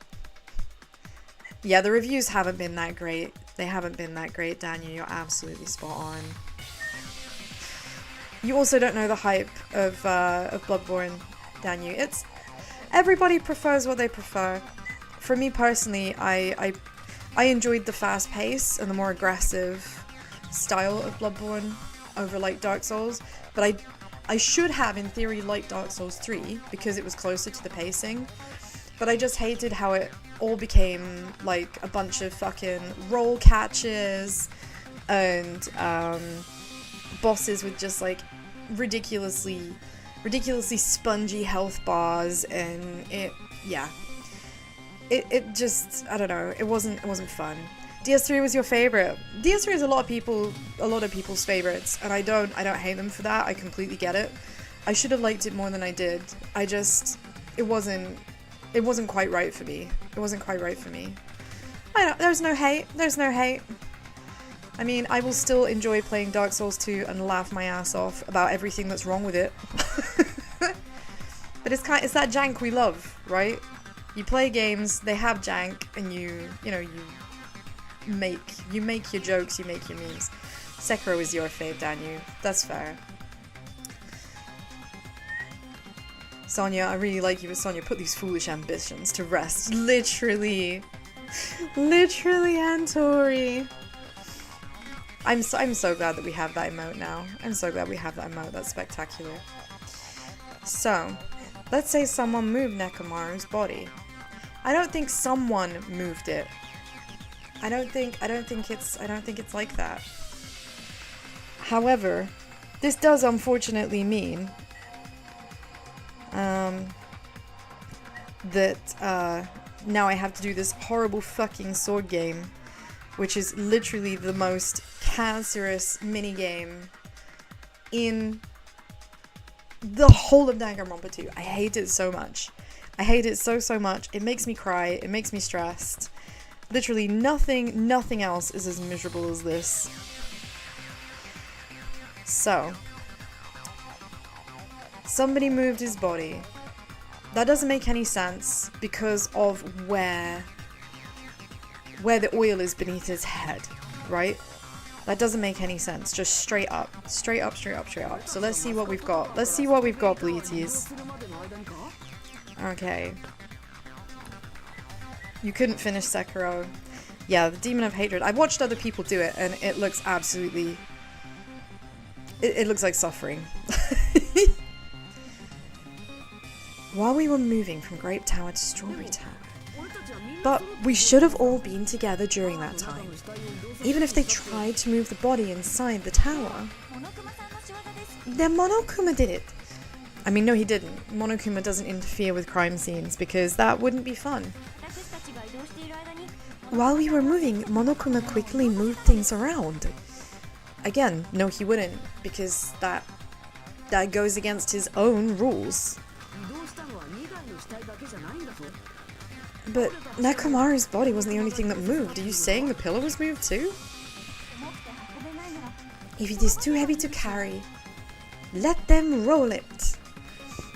Yeah, the reviews haven't been that great. They haven't been that great, Daniel. You're absolutely spot on. You also don't know the hype of Bloodborne, Daniel. It's everybody prefers what they prefer. For me personally, I enjoyed the fast pace and the more aggressive style of Bloodborne over like Dark Souls, but I should have in theory liked Dark Souls 3 because it was closer to the pacing, but I just hated how it all became like a bunch of fucking roll catches and bosses with just like ridiculously spongy health bars, and it yeah. It just, I don't know, it wasn't fun. DS3 was your favorite. DS3 is a lot of people's favorites, and I don't hate them for that. I completely get it. I should have liked it more than I did. It wasn't quite right for me. It wasn't quite right for me. There's no hate. There's no hate. I mean, I will still enjoy playing Dark Souls 2 and laugh my ass off about everything that's wrong with it. But it's that jank we love, right? You play games, they have jank, and you make your jokes, you make your memes. Sekiro is your fave, Danu. That's fair. Sonia, I really like you, but Sonia, put these foolish ambitions to rest. Literally, Antori. I'm so glad that we have that emote now. I'm so glad we have that emote. That's spectacular. So, let's say someone moved Nekomaru's body. I don't think someone moved it. I don't think it's like that. However, this does unfortunately mean that now I have to do this horrible fucking sword game, which is literally the most cancerous minigame in the whole of Danganronpa 2. I hate it so much. I hate it so much. It makes me cry. It makes me stressed. Literally nothing else is as miserable as this. So, somebody moved his body. That doesn't make any sense because of where the oil is beneath his head, right? That doesn't make any sense. Just straight up. So let's see what we've got. Let's see what we've got, Bleaties. Okay. You couldn't finish Sekiro. Yeah, the Demon of Hatred. I've watched other people do it, and it looks absolutely... It looks like suffering. While we were moving from Grape Tower to Strawberry Tower. But we should have all been together during that time. Even if they tried to move the body inside the tower. Then Monokuma did it. I mean, no, he didn't. Monokuma doesn't interfere with crime scenes because that wouldn't be fun. While we were moving, Monokuma quickly moved things around. Again, no, he wouldn't, because that goes against his own rules. But Nekomaru's body wasn't the only thing that moved. Are you saying the pillar was moved too? If it is too heavy to carry, let them roll it.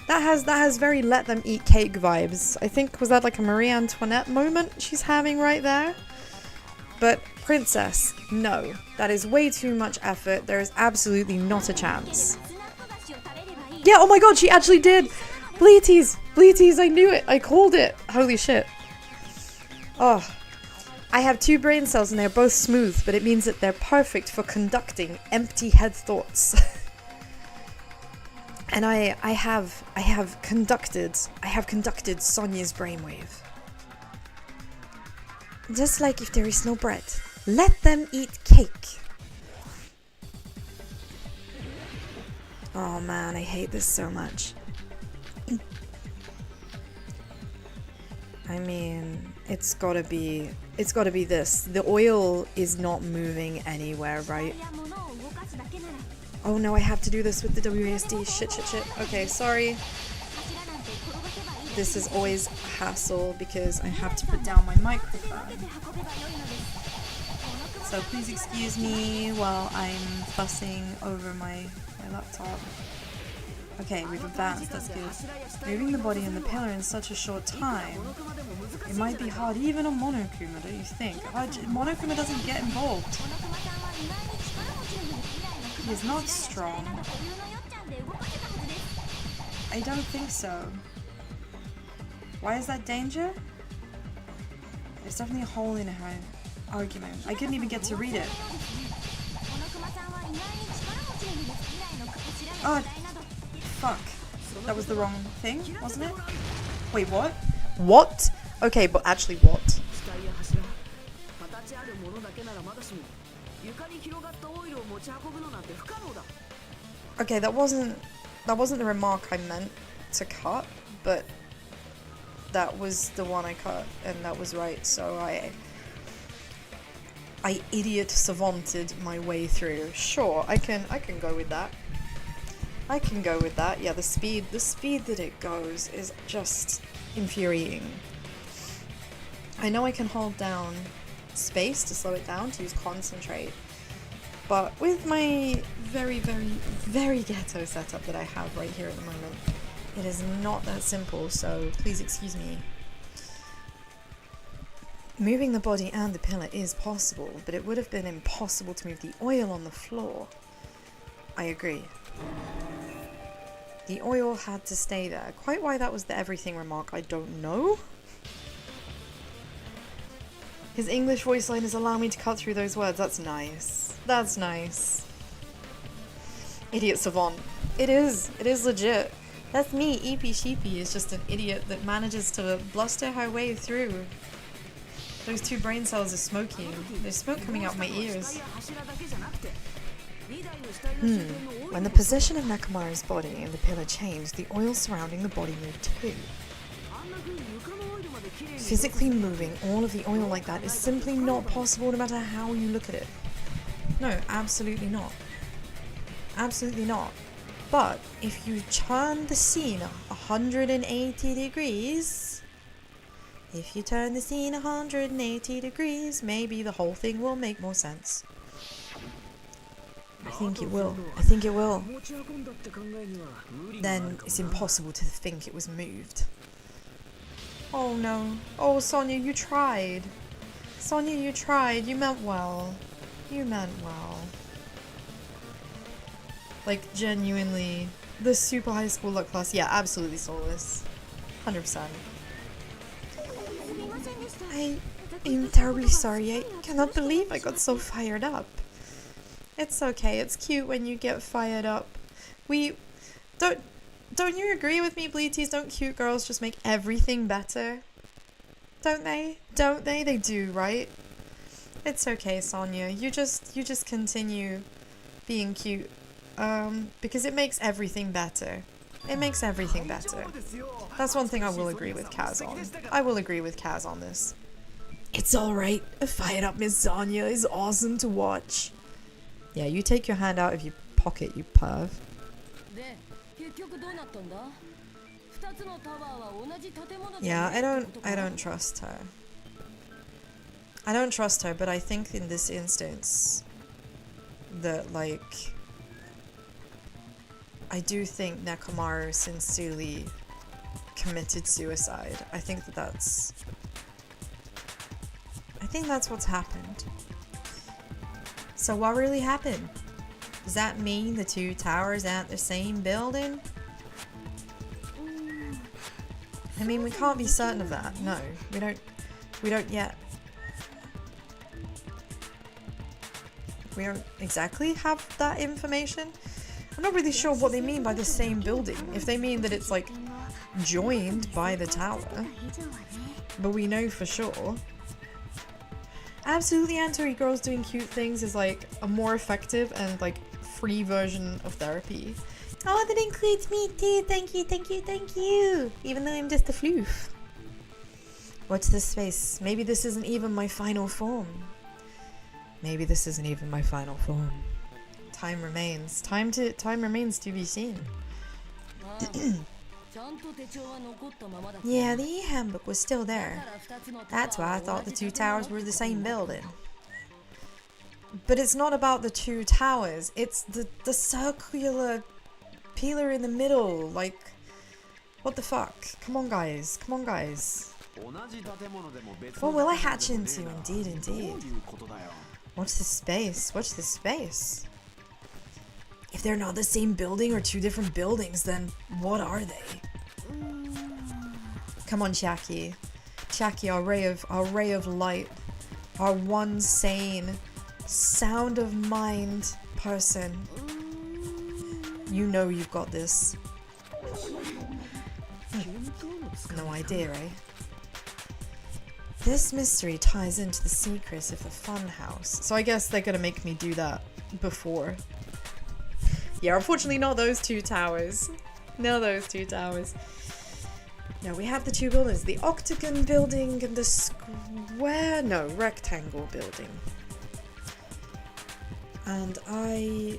That has very let them eat cake vibes. I think, was that like a Marie Antoinette moment she's having right there? But Princess, no. That is way too much effort. There is absolutely not a chance. Yeah, oh my god, she actually did! Bleaties, I knew it! I called it! Holy shit. Oh. I have 2 brain cells and they're both smooth, but it means that they're perfect for conducting empty head thoughts. And I have conducted Sonia's brainwave. Just like if there is no bread, let them eat cake. Oh man, I hate this so much. I mean, it's gotta be this. The oil is not moving anywhere, right? Oh no, I have to do this with the WASD. Shit. Okay, sorry. This is always a hassle because I have to put down my microphone. So please excuse me while I'm fussing over my laptop. Okay, we've advanced, that's good. Moving the body and the pillar in such a short time. It might be hard even on Monokuma, don't you think? Monokuma doesn't get involved. He is not strong. I don't think so. Why is that danger? There's definitely a hole in her argument. I couldn't even get to read it. Oh, fuck. That was the wrong thing, wasn't it? Wait, what? What? Okay, but actually what? Okay, that wasn't the remark I meant to cut, but that was the one I cut, and that was right, so I idiot savanted my way through. Sure, I can go with that. I can go with that. Yeah, the speed that it goes is just infuriating. I know I can hold down space to slow it down, to use concentrate, but with my very, very, very ghetto setup that I have right here at the moment, it is not that simple, so please excuse me. Moving the body and the pillar is possible, but it would have been impossible to move the oil on the floor. I agree. The oil had to stay there. Quite why that was the everything remark, I don't know. His English voice line is allow me to cut through those words. That's nice. That's nice. Idiot savant. It is legit. That's me. Eepy Sheepy is just an idiot that manages to bluster her way through. Those two brain cells are smoking. There's smoke coming out my ears. When the position of Nekomaru's body and the pillar changed, the oil surrounding the body moved too. Physically moving all of the oil like that is simply not possible no matter how you look at it. No, absolutely not. Absolutely not. But if you turn the scene 180 degrees, maybe the whole thing will make more sense. I think it will. I think it will. Then it's impossible to think it was moved. Oh no. Oh, Sonia, you tried. Sonia, you tried. You meant well. You meant well. Like, genuinely. The super high school luck class. Yeah, absolutely soulless. 100%. I am terribly sorry. I cannot believe I got so fired up. It's okay. It's cute when you get fired up. Don't you agree with me, Bleaties? Don't cute girls just make everything better? Don't they? Don't they? They do, right? It's okay, Sonia. You just continue being cute. Because it makes everything better. It makes everything better. That's one thing I will agree with Kaz on. I will agree with Kaz on this. It's alright. A fired up Miss Sonia is awesome to watch. Yeah, you take your hand out of your pocket, you perv. Yeah, I don't trust her. I don't trust her, but I think in this instance that, like, I do think Nekomaru sincerely committed suicide. I think that's what's happened. So what really happened? Does that mean the two towers aren't the same building? I mean, we can't be certain of that. No, we don't yet. We don't exactly have that information. I'm not really sure what they mean by the same building. If they mean that it's, like, joined by the tower. But we know for sure. Absolutely, Antori Girls Doing Cute Things is, like, a more effective and, like, free version of therapy. Oh, that includes me too. Thank you, thank you, thank you. Even though I'm just a floof. What's this space? Maybe this isn't even my final form. Maybe this isn't even my final form. Time remains. Time remains to be seen. Yeah, the e-handbook was still there. That's why I thought the two towers were the same building. But it's not about the two towers. It's the circular pillar in the middle. Like, what the fuck? Come on, guys. Come on, guys. What will I hatch into? Indeed, indeed. Watch this space. Watch this space. If they're not the same building or two different buildings, then what are they? Come on, Chaki. Chaki, our ray of light. Our one sane, sound of mind person. You know you've got this. No idea, eh? This mystery ties into the secrets of the fun house. So I guess they're gonna make me do that before. Yeah, unfortunately not those two towers. No, those two towers. No, we have the two buildings. The octagon building and the square... No, rectangle building. And I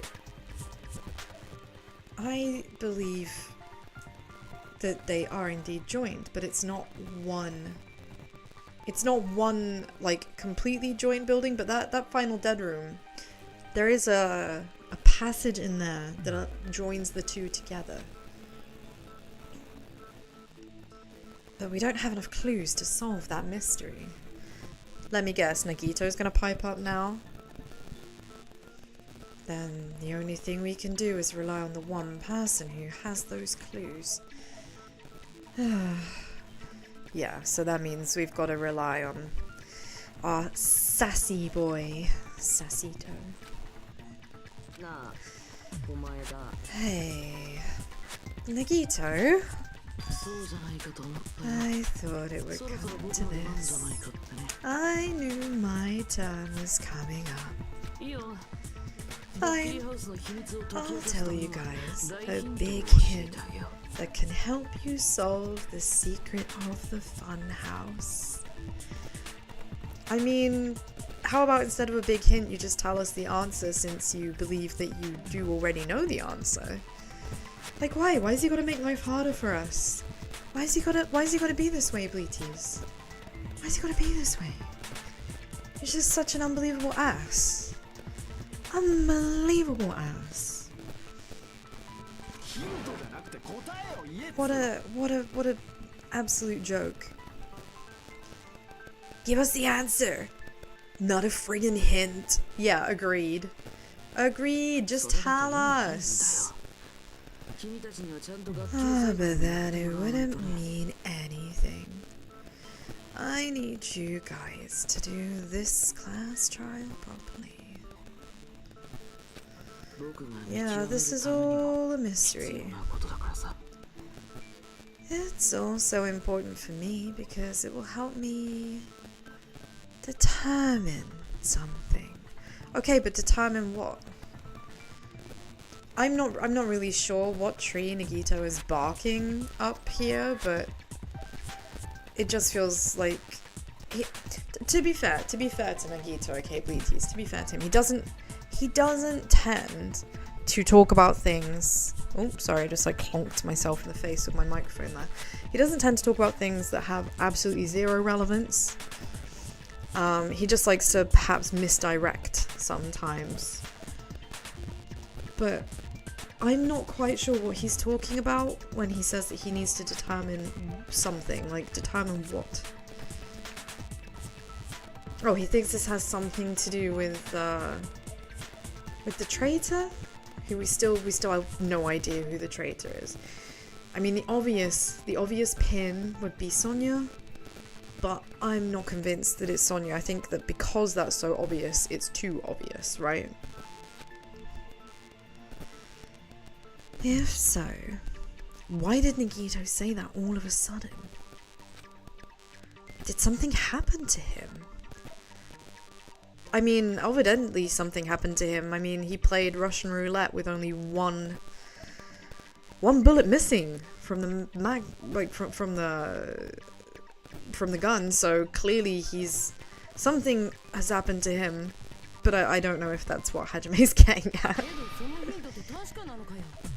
believe that they are indeed joined, but it's not one... It's not one, like, completely joined building, but that final dead room, there is a passage in there that joins the two together. But we don't have enough clues to solve that mystery. Let me guess, Nagito's gonna pipe up now? Then the only thing we can do is rely on the one person who has those clues. Yeah, so that means we've got to rely on our sassy boy, SASSITO. Hey, Nagito? I thought it would come to this. I knew my turn was coming up. Fine, I'll tell you guys a big hint that can help you solve the secret of the fun house. I mean, how about instead of a big hint, you just tell us the answer, since you believe that you do already know the answer? Like, why? Why has he got to make life harder for us? Why has he got to be this way, Bleaties? Why has he got to be this way? He's just such an unbelievable ass. Unbelievable ass. What a absolute joke. Give us the answer. Not a friggin' hint. Yeah, agreed. Agreed, just tell us. But then it wouldn't mean anything. I need you guys to do this class trial properly. Yeah, this is all a mystery. It's also important for me because it will help me determine something. Okay, but determine what? I'm not really sure what tree Nagito is barking up here, but it just feels like to be fair to Nagito, okay, Bleaties, to be fair to him, he doesn't tend to talk about things. Oh, sorry, I just like clonked myself in the face with my microphone there. He doesn't tend to talk about things that have absolutely zero relevance. He just likes to perhaps misdirect sometimes. But I'm not quite sure what he's talking about when he says that he needs to determine something. Like, determine what? Oh, he thinks this has something to do with the traitor? Who we still have no idea who the traitor is. I mean, the obvious pin would be Sonia, but I'm not convinced that it's Sonia. I think that because that's so obvious, it's too obvious, right? If so, why did Nagito say that all of a sudden? Did something happen to him? I mean, evidently something happened to him. I mean, he played Russian roulette with only one bullet missing from the from the gun. So clearly something has happened to him, but I don't know if that's what Hajime's getting at.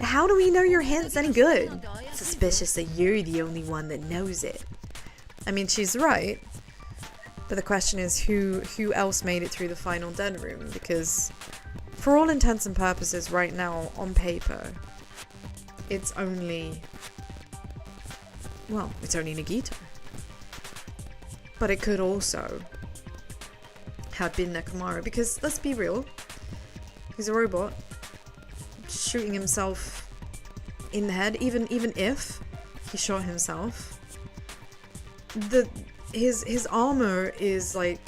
How do we know your hint's any good? Suspicious that you're the only one that knows it. I mean, she's right. But the question is, who else made it through the final den room? Because for all intents and purposes right now, on paper, it's only Nagito. But it could also have been Nekomaru, because let's be real, he's a robot shooting himself in the head. Even if he shot himself, his armor is like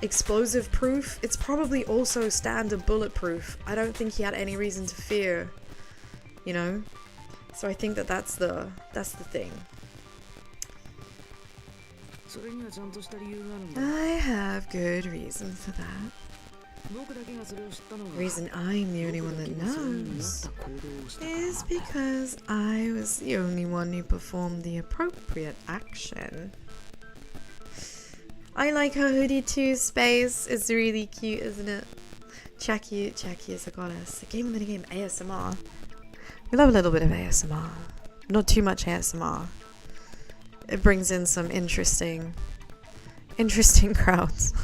explosive proof. It's probably also standard bulletproof. I don't think he had any reason to fear, you know. So I think that's the thing. I have good reason for that. The reason I'm the only one that knows is because I was the only one who performed the appropriate action. I like her hoodie too, Space. It's really cute, isn't it? Checky is a goddess. A game within a game, ASMR. We love a little bit of ASMR. Not too much ASMR. It brings in some interesting crowds.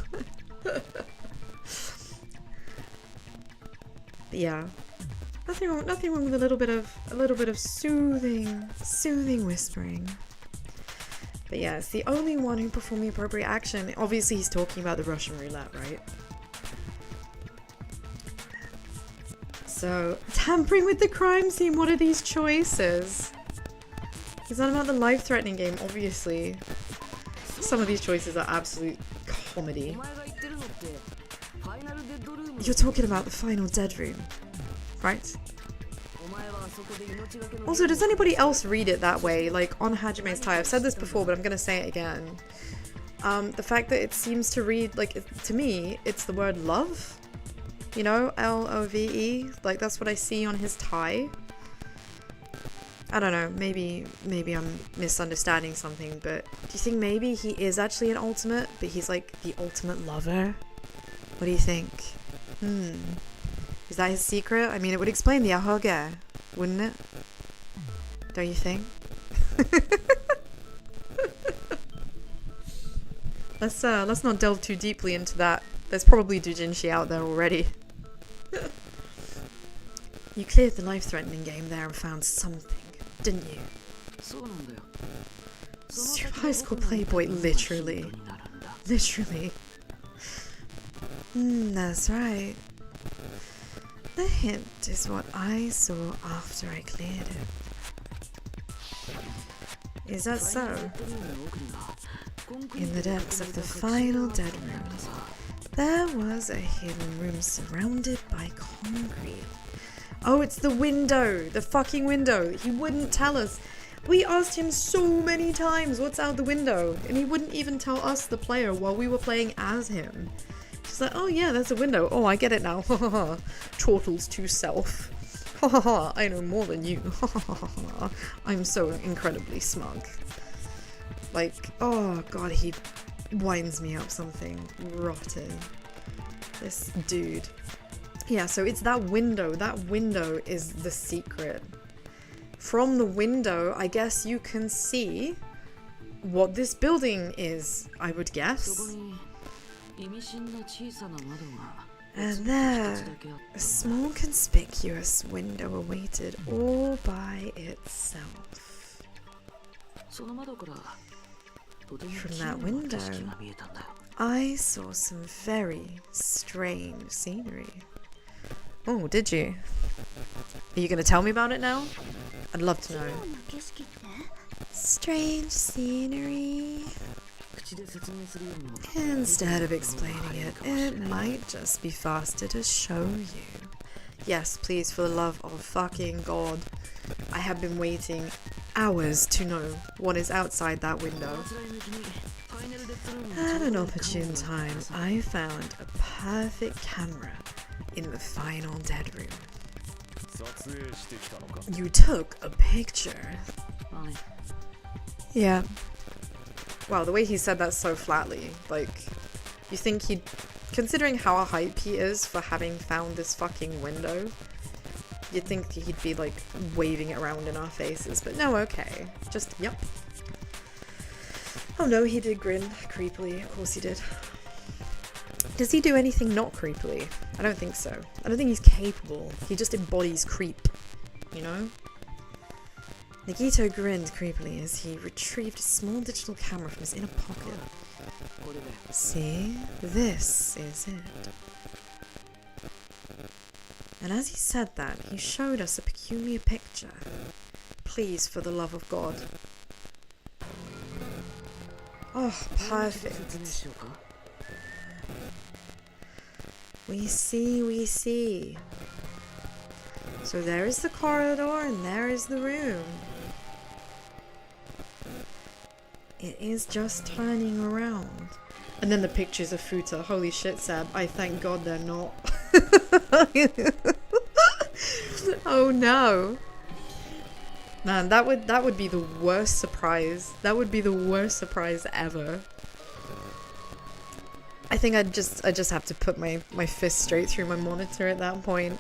Yeah, nothing wrong with a little bit of soothing whispering. But yeah, it's the only one who performed the appropriate action. Obviously, he's talking about the Russian roulette, right? So, tampering with the crime scene. What are these choices? He's not about the life-threatening game, obviously. Some of these choices are absolute comedy. You're talking about the final dead room, right? Also, does anybody else read it that way? Like, on Hajime's tie, I've said this before, but I'm gonna say it again. The fact that it seems to read, like, to me, it's the word love. You know, L-O-V-E. Like, that's what I see on his tie. I don't know, maybe I'm misunderstanding something, but do you think maybe he is actually an ultimate, but he's like the ultimate lover? What do you think? Is that his secret? I mean, it would explain the ahoge, wouldn't it? Don't you think? Let's not delve too deeply into that. There's probably doujinshi out there already. You cleared the life-threatening game there and found something, didn't you? High school playboy, literally. Literally. That's right. The hint is what I saw after I cleared it. Is that so? In the depths of the final dead room, there was a hidden room surrounded by concrete. Oh, it's the window! The fucking window! He wouldn't tell us. We asked him so many times what's out the window, and he wouldn't even tell us, the player, while we were playing as him. She's like, oh yeah, there's a window. Oh, I get it now. Ha ha ha. Chortles to self. Ha ha ha. I know more than you. Ha ha ha ha. I'm so incredibly smug. Like, oh god, he winds me up something rotten. This dude. Yeah, so it's that window. That window is the secret. From the window, I guess you can see what this building is, I would guess. And there, a small conspicuous window awaited all by itself. From that window, I saw some very strange scenery. Oh, did you? Are you going to tell me about it now? I'd love to know. Strange scenery. Instead of explaining it, it might just be faster to show you. Yes, please, for the love of fucking God. I have been waiting hours to know what is outside that window. At an opportune time, I found a perfect camera in the final dead room. You took a picture? Yeah. Wow, the way he said that so flatly. Like, you think he'd... Considering how hype he is for having found this fucking window, you'd think he'd be, like, waving it around in our faces. But no, okay. Just, yep. Oh no, he did grin creepily. Of course he did. Does he do anything not creepily? I don't think so. I don't think he's capable. He just embodies creep, you know? Nagito grinned creepily as he retrieved a small digital camera from his inner pocket. See? This is it. And as he said that, he showed us a peculiar picture. Please, for the love of God. Oh, perfect. We see. So there is the corridor and there is the room. It is just turning around. And then the pictures of Futa. Holy shit, Seb. I thank God they're not. Oh no. Man, that would be the worst surprise. That would be the worst surprise ever. I think I just have to put my fist straight through my monitor at that point.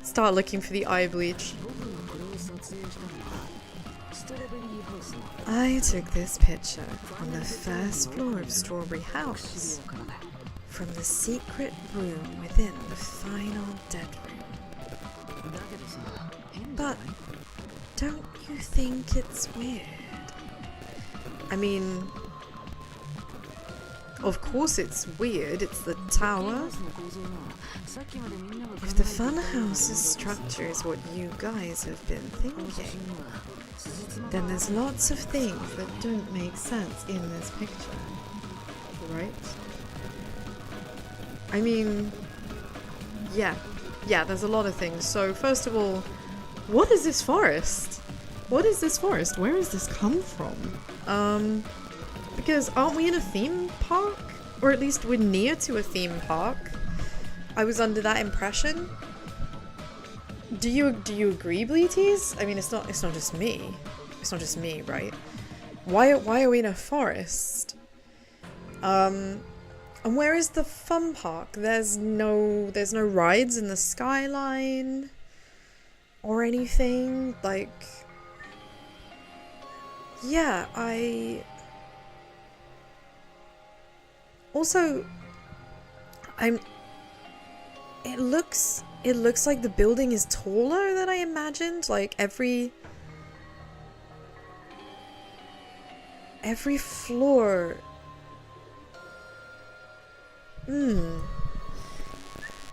Start looking for the eye bleach. I took this picture on the first floor of Strawberry House, from the secret room within the final dead room. But don't you think it's weird? I mean, of course it's weird, it's the tower. If the funhouse's structure is what you guys have been thinking, then there's lots of things that don't make sense in this picture, right? I mean, yeah, there's a lot of things. So first of all, what is this forest? What is this forest? Where has this come from? Because aren't we in a theme park? Or at least we're near to a theme park. I was under that impression. Do you agree, Bleaties? I mean, it's not just me. It's not just me, right? Why are we in a forest? And where is the fun park? There's no rides in the skyline or anything. Like, yeah, it looks like the building is taller than I imagined. Like every floor.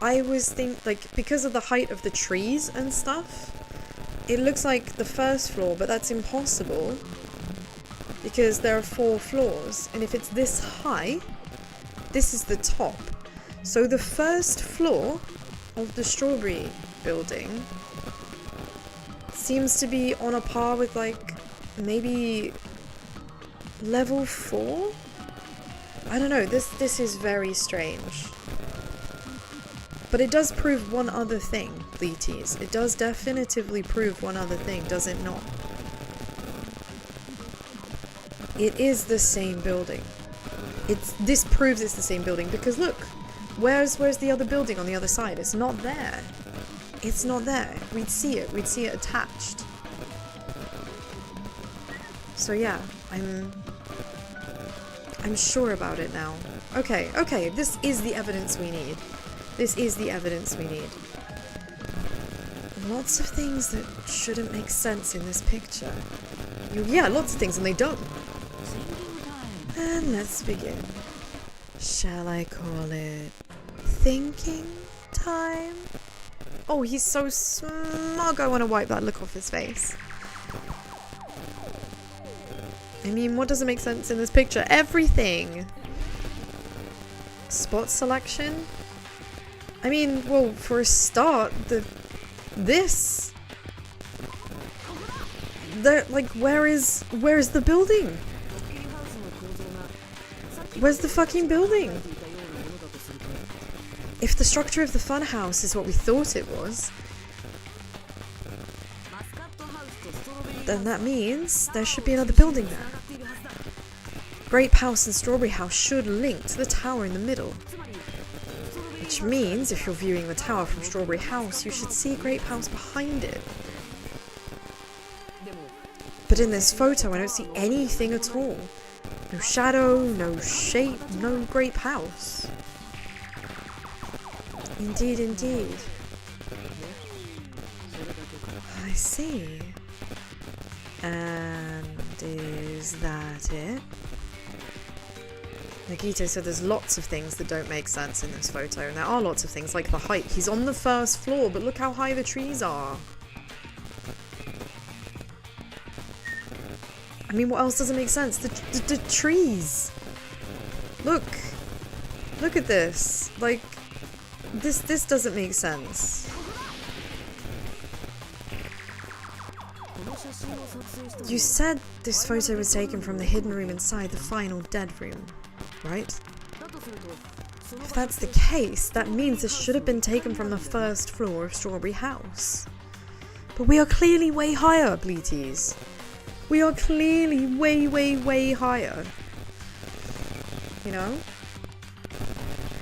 I was like, because of the height of the trees and stuff, it looks like the first floor, but that's impossible because there are 4 floors, and if it's this high, this is the top. So the first floor of the Strawberry building seems to be on a par with, like, maybe level 4? I don't know, this is very strange. But it does prove one other thing, Bleaties. It does definitively prove one other thing, does it not? It is the same building. This proves it's the same building, because look, where's the other building on the other side? It's not there. It's not there. We'd see it attached. So yeah, I'm sure about it now. Okay, this is the evidence we need. This is the evidence we need. Lots of things that shouldn't make sense in this picture. Yeah, lots of things, and they don't. And let's begin. Shall I call it thinking time? Oh, he's so smug. I want to wipe that look off his face. I mean, what doesn't make sense in this picture? Everything. Spot selection? I mean, well, for a start, like, where is the building? Where's the fucking building? If the structure of the funhouse is what we thought it was, then that means there should be another building there. Grape House and Strawberry House should link to the tower in the middle. Which means, if you're viewing the tower from Strawberry House, you should see Grape House behind it. But in this photo, I don't see anything at all. No shadow, no shape, no Grape House. Indeed, indeed. I see. And is that it? Nagito said there's lots of things that don't make sense in this photo, and there are lots of things, like the height. He's on the first floor, but look how high the trees are. I mean, what else doesn't make sense? The trees! Look at this. Like, this doesn't make sense. You said this photo was taken from the hidden room inside the final dead room. right? If that's the case, that means this should have been taken from the first floor of Strawberry House. But we are clearly way higher, Bleaties. We are clearly way, way, way higher. You know?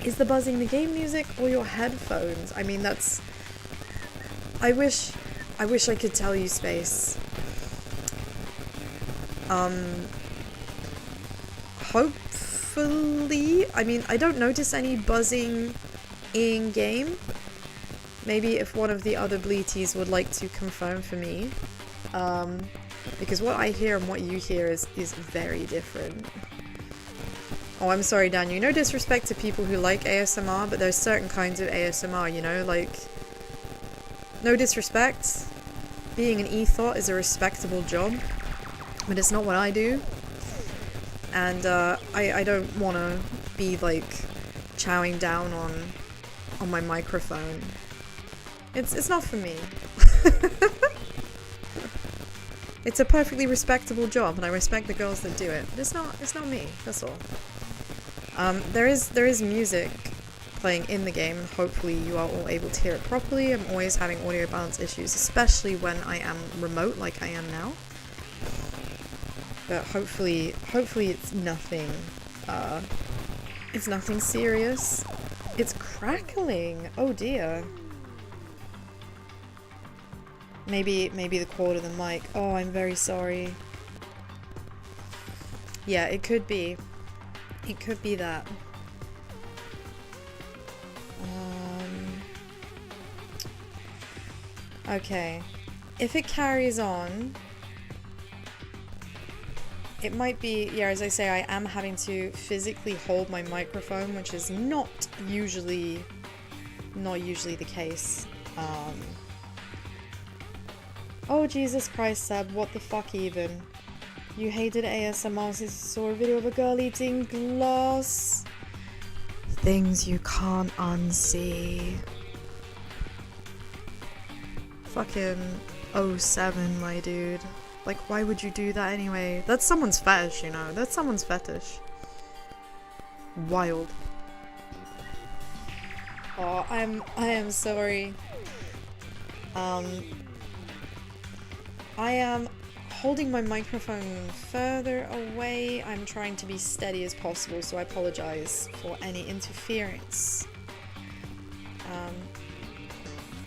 Is the buzzing the game music or your headphones? I mean, that's... I wish I could tell you, Space. Hopefully, I mean, I don't notice any buzzing in-game. Maybe if one of the other Bleaties would like to confirm for me. Because what I hear and what you hear is very different. Oh, I'm sorry, Daniel. No disrespect to people who like ASMR, but there's certain kinds of ASMR, you know, like... No disrespect. Being an e-thought is a respectable job, but it's not what I do. And I don't want to be like chowing down on my microphone. It's not for me. It's a perfectly respectable job, and I respect the girls that do it. But it's not me. That's all. There is music playing in the game. Hopefully you are all able to hear it properly. I'm always having audio balance issues, especially when I am remote like I am now. But hopefully it's nothing serious. It's crackling. Oh dear. Maybe the cord of the mic. Oh, I'm very sorry. Yeah, it could be. It could be that. Okay. If it carries on, it might be, yeah, as I say, I am having to physically hold my microphone, which is not usually the case. Oh, Jesus Christ, Seb, what the fuck even? You hated ASMR since you saw a video of a girl eating glass. Things you can't unsee. Fucking 07, my dude. Like, why would you do that anyway? That's someone's fetish, you know? That's someone's fetish. Wild. Oh, I am sorry. I am holding my microphone further away. I'm trying to be steady as possible, so I apologize for any interference.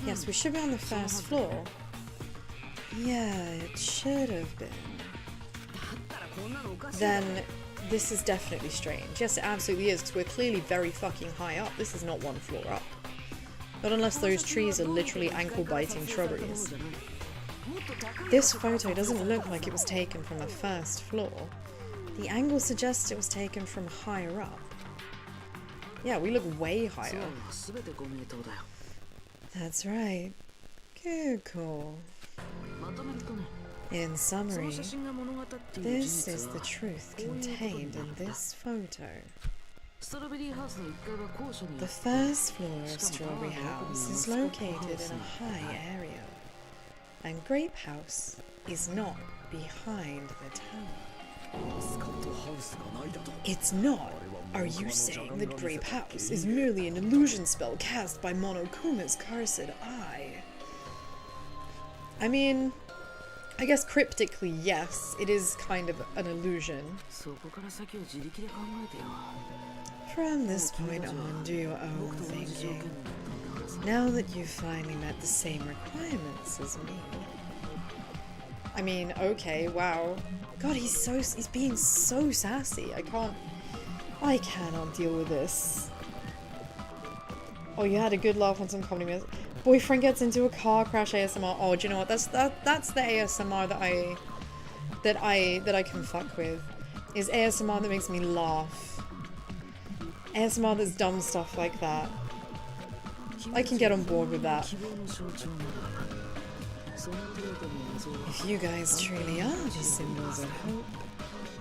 Yes, we should be on the first floor. Yeah, it should have been. Then this is definitely strange. Yes, it absolutely is, because we're clearly very fucking high up. This is not one floor up. Not unless those trees are literally ankle-biting shrubberies. This photo doesn't look like it was taken from the first floor. The angle suggests it was taken from higher up. Yeah, we look way higher. That's right. Good call. In summary, this is the truth contained in this photo. The first floor of Strawberry House is located in a high area, and Grape House is not behind the tower. It's not. Are you saying that Grape House is merely an illusion spell cast by Monokuma's cursed eye? I mean, I guess cryptically, yes, it is kind of an illusion. From this point on, do your own thinking. Now that you've finally met the same requirements as me. I mean, okay, wow. God, he's being so sassy. I cannot deal with this. Oh, you had a good laugh on some comedy music. Boyfriend gets into a car crash ASMR. Oh, do you know what? That's the ASMR that I can fuck with. Is ASMR that makes me laugh. ASMR that's dumb stuff like that. I can get on board with that. If you guys truly are the symbols of hope,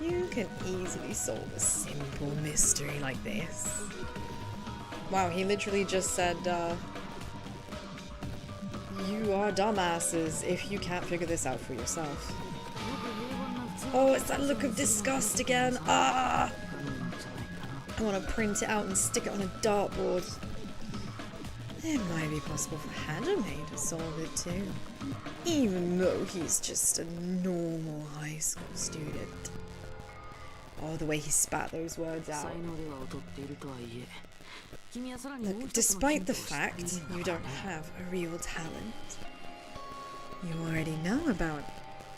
you can easily solve a simple mystery like this. Wow, he literally just said, you are dumbasses if you can't figure this out for yourself. Oh, it's that look of disgust again. Ah! I want to print it out and stick it on a dartboard. It might be possible for Hajime to solve it too, even though he's just a normal high school student. Oh, the way he spat those words out. Look, despite the fact you don't have a real talent, you already know about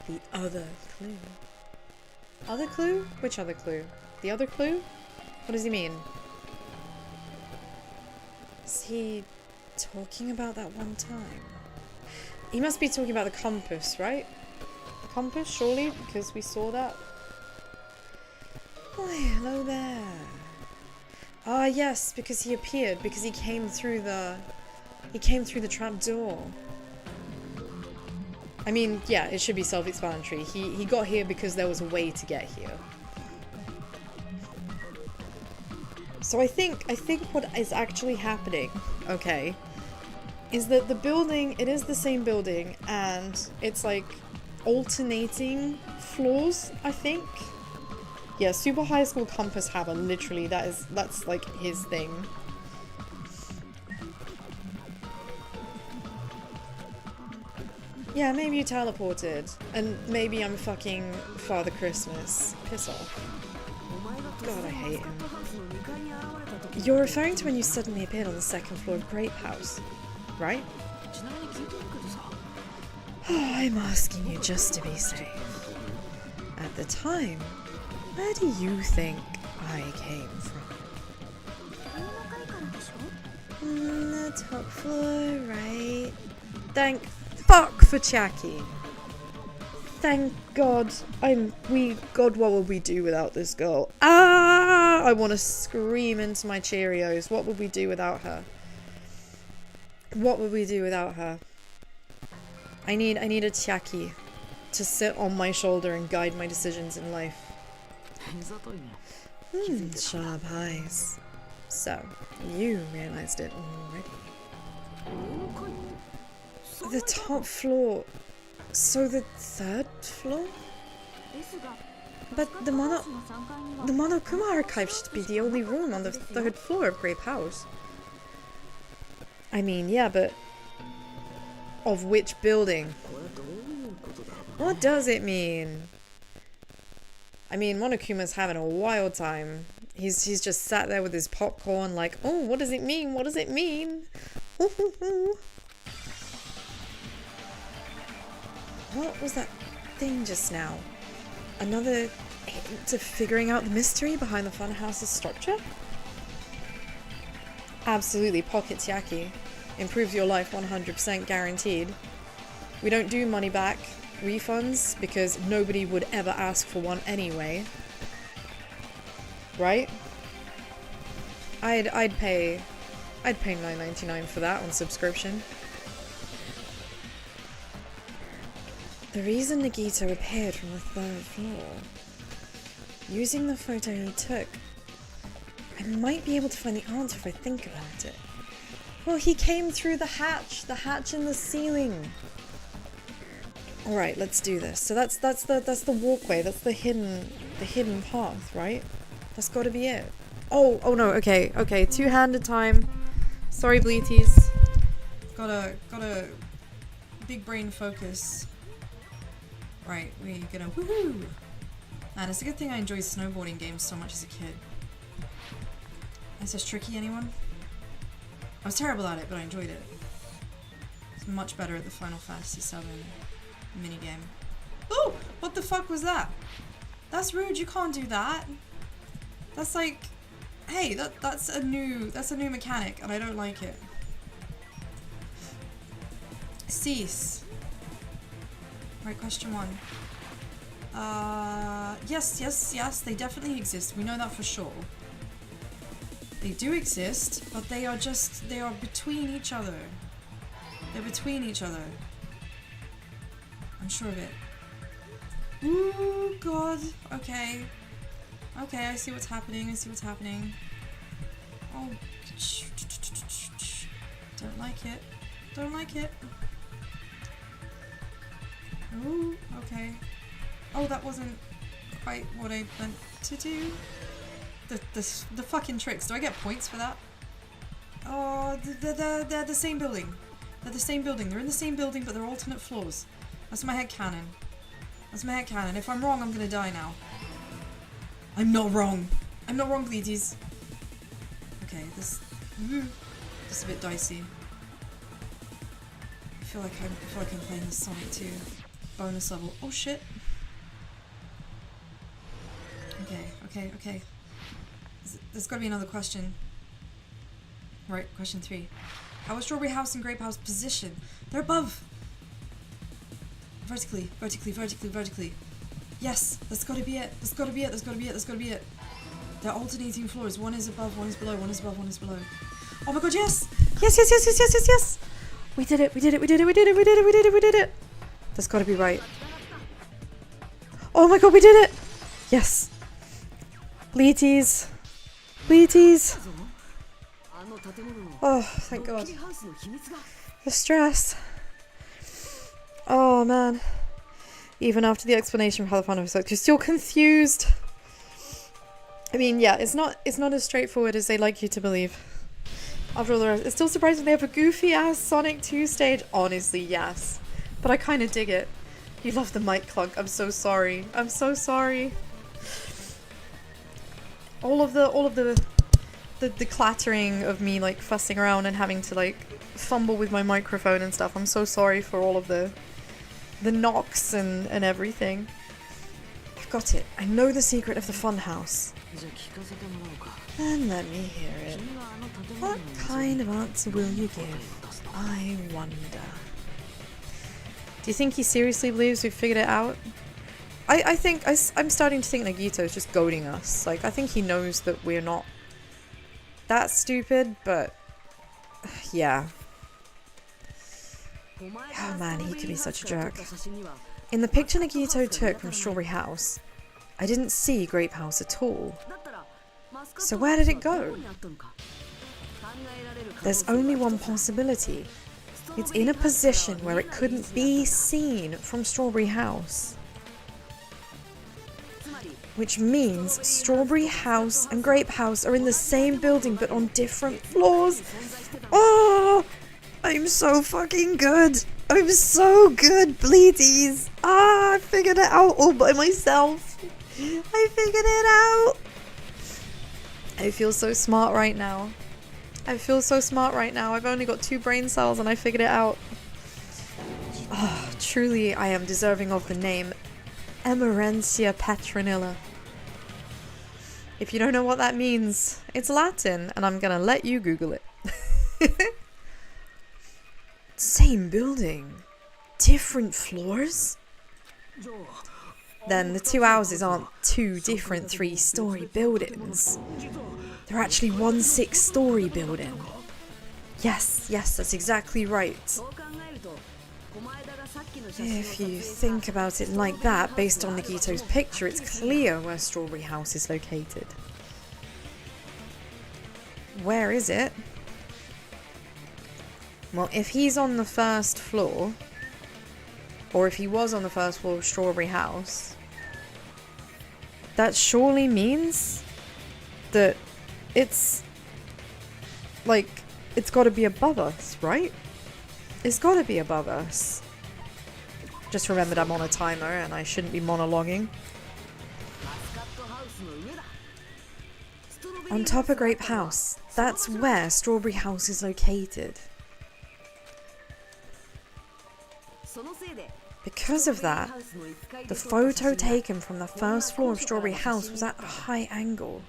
the other clue. Other clue? Which other clue? The other clue? What does he mean? Is he talking about that one time? He must be talking about the compass, right? The compass, surely, because we saw that. Oh, hello there. Ah, yes, because he appeared, because he came through the trap door. I mean, yeah, it should be self-explanatory. He got here because there was a way to get here. So I think what is actually happening, okay, is that the building, it is the same building, and it's like alternating floors, I think. Yeah, Super High School Compass Haver, literally, that's like his thing. Yeah, maybe you teleported, and maybe I'm fucking Father Christmas. Piss off. God, I hate him. You're referring to when you suddenly appeared on the second floor of Grape House, right? Oh, I'm asking you just to be safe. At the time, where do you think I came from? The top floor, right? Thank fuck for Chucky. Thank God. God, what would we do without this girl? Ah! I want to scream into my Cheerios. What would we do without her? What would we do without her? I need a Chucky to sit on my shoulder and guide my decisions in life. Sharp eyes. So, you realized it already. The top floor. So the third floor? But the Monokuma archive should be the only room on the third floor of Grape House. I mean, yeah, but of which building? What does it mean? I mean, Monokuma's having a wild time. He's just sat there with his popcorn like, oh, what does it mean? What does it mean? What was that thing just now? Another hint to figuring out the mystery behind the funhouse's structure? Absolutely, pocket Yaki. Improves your life 100% guaranteed. We don't do money back refunds because nobody would ever ask for one anyway. Right? I'd pay $9.99 for that on subscription. The reason Nagito appeared from the third floor, using the photo he took, I might be able to find the answer if I think about it. Well, he came through the hatch in the ceiling. All right, let's do this. So that's the walkway. That's the hidden path, right? That's got to be it. Oh no. Okay. Two-handed time. Sorry, Bleeties. Got a big brain focus. Right, we're gonna woohoo! Man, it's a good thing I enjoyed snowboarding games so much as a kid. Is this tricky, anyone? I was terrible at it, but I enjoyed it. It's much better at the Final Fantasy VII minigame. Oh! What the fuck was that? That's rude, you can't do that. That's like... Hey, that's a new mechanic, and I don't like it. Cease. Right, question one. Yes, they definitely exist. We know that for sure. They do exist, but they are between each other. They're between each other. I'm sure of it. Ooh, God. Okay. Okay, I see what's happening. Oh. Don't like it. Don't like it. Ooh, okay. Oh, that wasn't quite what I meant to do. the fucking tricks. Do I get points for that? Oh, they're the same building. They're the same building. They're in the same building, but they're alternate floors. That's my headcanon. That's my headcanon. If I'm wrong, I'm gonna die now. I'm not wrong. I'm not wrong, Bleedies. Okay, this is a bit dicey. I feel like I'm playing the Sonic 2 bonus level. Oh shit. Okay. There's gotta be another question. Right, question 3. How is Strawberry House and Grape House positioned? They're above! Vertically. Yes, that's gotta be it. That's gotta be it. They're alternating floors. One is above, one is below, one is above, one is below. Oh my god, yes! Yes! We did it! That's gotta be right. Oh my god, we did it! Yes! Bleaties. Oh, thank god. The stress. Oh man. Even after the explanation of how the fun was like, you're still confused. I mean, yeah, it's not as straightforward as they like you to believe. After all the rest, it's still surprising they have a goofy ass Sonic 2 stage. Honestly, yes. But I kind of dig it. You love the mic clunk. I'm so sorry. All of the clattering of me like fussing around and having to like fumble with my microphone and stuff. I'm so sorry for all of the knocks and everything. I've got it. I know the secret of the fun house. Then let me hear it. What kind of answer will you give? I wonder. Do you think he seriously believes we've figured it out? I think I'm starting to think Nagito is just goading us. Like, I think he knows that we're not that stupid, but yeah. Oh man, he could be such a jerk. In the picture Nagito took from Strawberry House, I didn't see Grape House at all. So where did it go? There's only one possibility. It's in a position where it couldn't be seen from Strawberry House. Which means Strawberry House and Grape House are in the same building but on different floors. Oh! I'm so fucking good! I'm so good, Bleedies! Ah, I figured it out all by myself! I figured it out! I feel so smart right now. I've only got 2 brain cells and I figured it out. Oh, truly I am deserving of the name Emerencia Petronilla. If you don't know what that means, it's Latin, and I'm gonna let you Google it. Same building. Different floors? Then the 2 houses aren't 2 different 3-story buildings. They're actually 1 6-story building. Yes, that's exactly right. If you think about it like that, based on Nagito's picture, it's clear where Strawberry House is located. Where is it? Well, if he's on the 1st floor, or if he was on the 1st floor of Strawberry House, that surely means that it's gotta be above us, right? It's gotta be above us. Just remembered I'm on a timer and I shouldn't be monologuing. On top of Grape House, that's where Strawberry House is located. Because of that, the photo taken from the 1st floor of Strawberry House was at a high angle.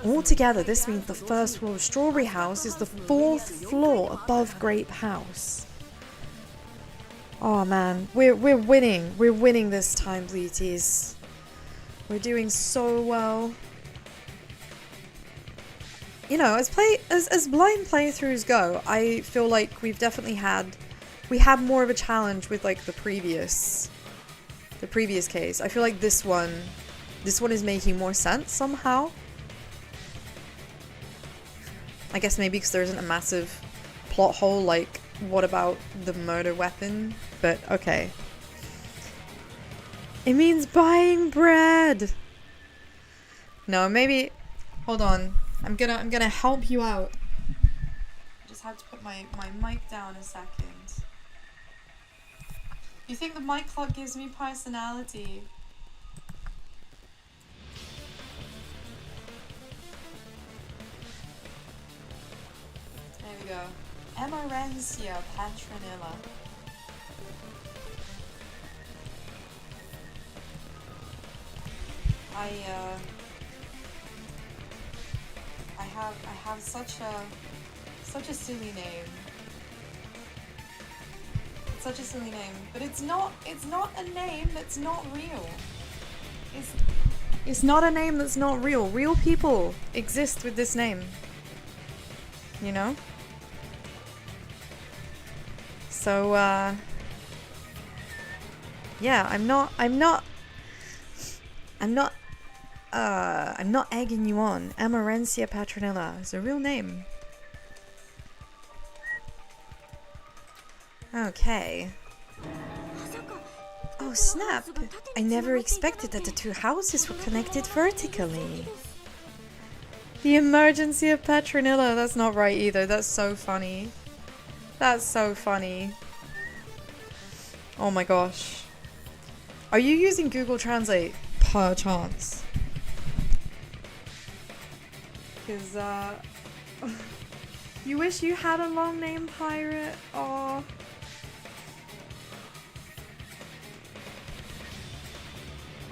Altogether, this means the 1st floor of Strawberry House is the 4th floor above Grape House. Oh man, we're winning. We're winning this time, Bleaties. We're doing so well. You know, as blind playthroughs go, I feel like we had more of a challenge with like the previous case. I feel like this one is making more sense somehow. I guess maybe because there isn't a massive plot hole like, what about the murder weapon? But okay. It means buying bread! No, maybe. Hold on. I'm gonna help you out. I just had to put my mic down a second. You think the mic clock gives me personality? There we go. Amarencia Patronilla. I have such a silly name. It's such a silly name, but it's not a name that's not real. It's not a name that's not real. Real people exist with this name. You know? So yeah, I'm not egging you on. Amarencia Patronilla is a real name. Okay. Oh snap! I never expected that the two houses were connected vertically. The emergency of Petronilla. That's not right either. That's so funny. That's so funny. Oh my gosh. Are you using Google Translate per chance? Because, you wish you had a long name, pirate? Aw.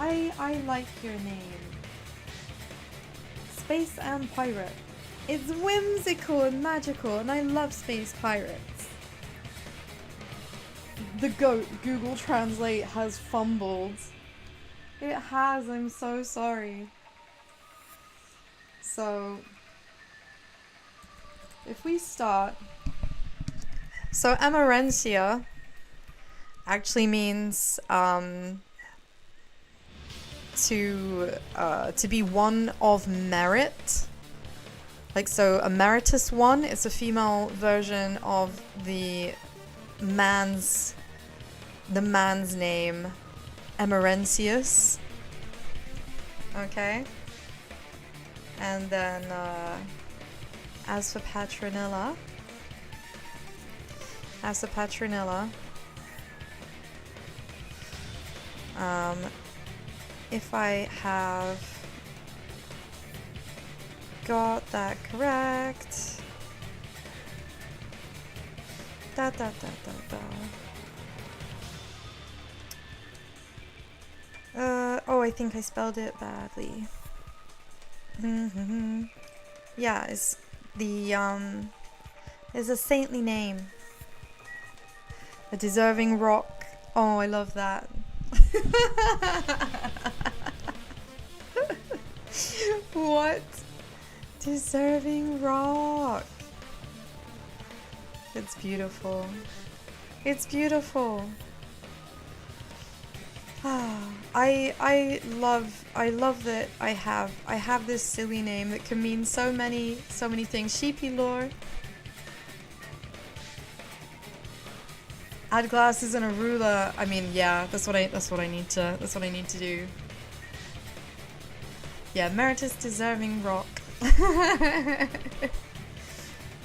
I like your name. Space and Pirate. It's whimsical and magical, and I love space pirates. The goat Google Translate has fumbled. It has, I'm so sorry. So, if we start... So, Amarencia actually means, to be one of merit. Like, so emeritus one is a female version of the man's name, Emerencius. Okay. And then as for Patronilla, if I have got that correct. Oh, I think I spelled it badly. Yeah, it's a saintly name. A deserving rock. Oh, I love that. What? Deserving rock. It's beautiful. It's beautiful. I love that I have this silly name that can mean so many things. Sheepy lore. Add glasses and a ruler. I mean, yeah, that's what I need to do. Yeah, Meritus deserving rock.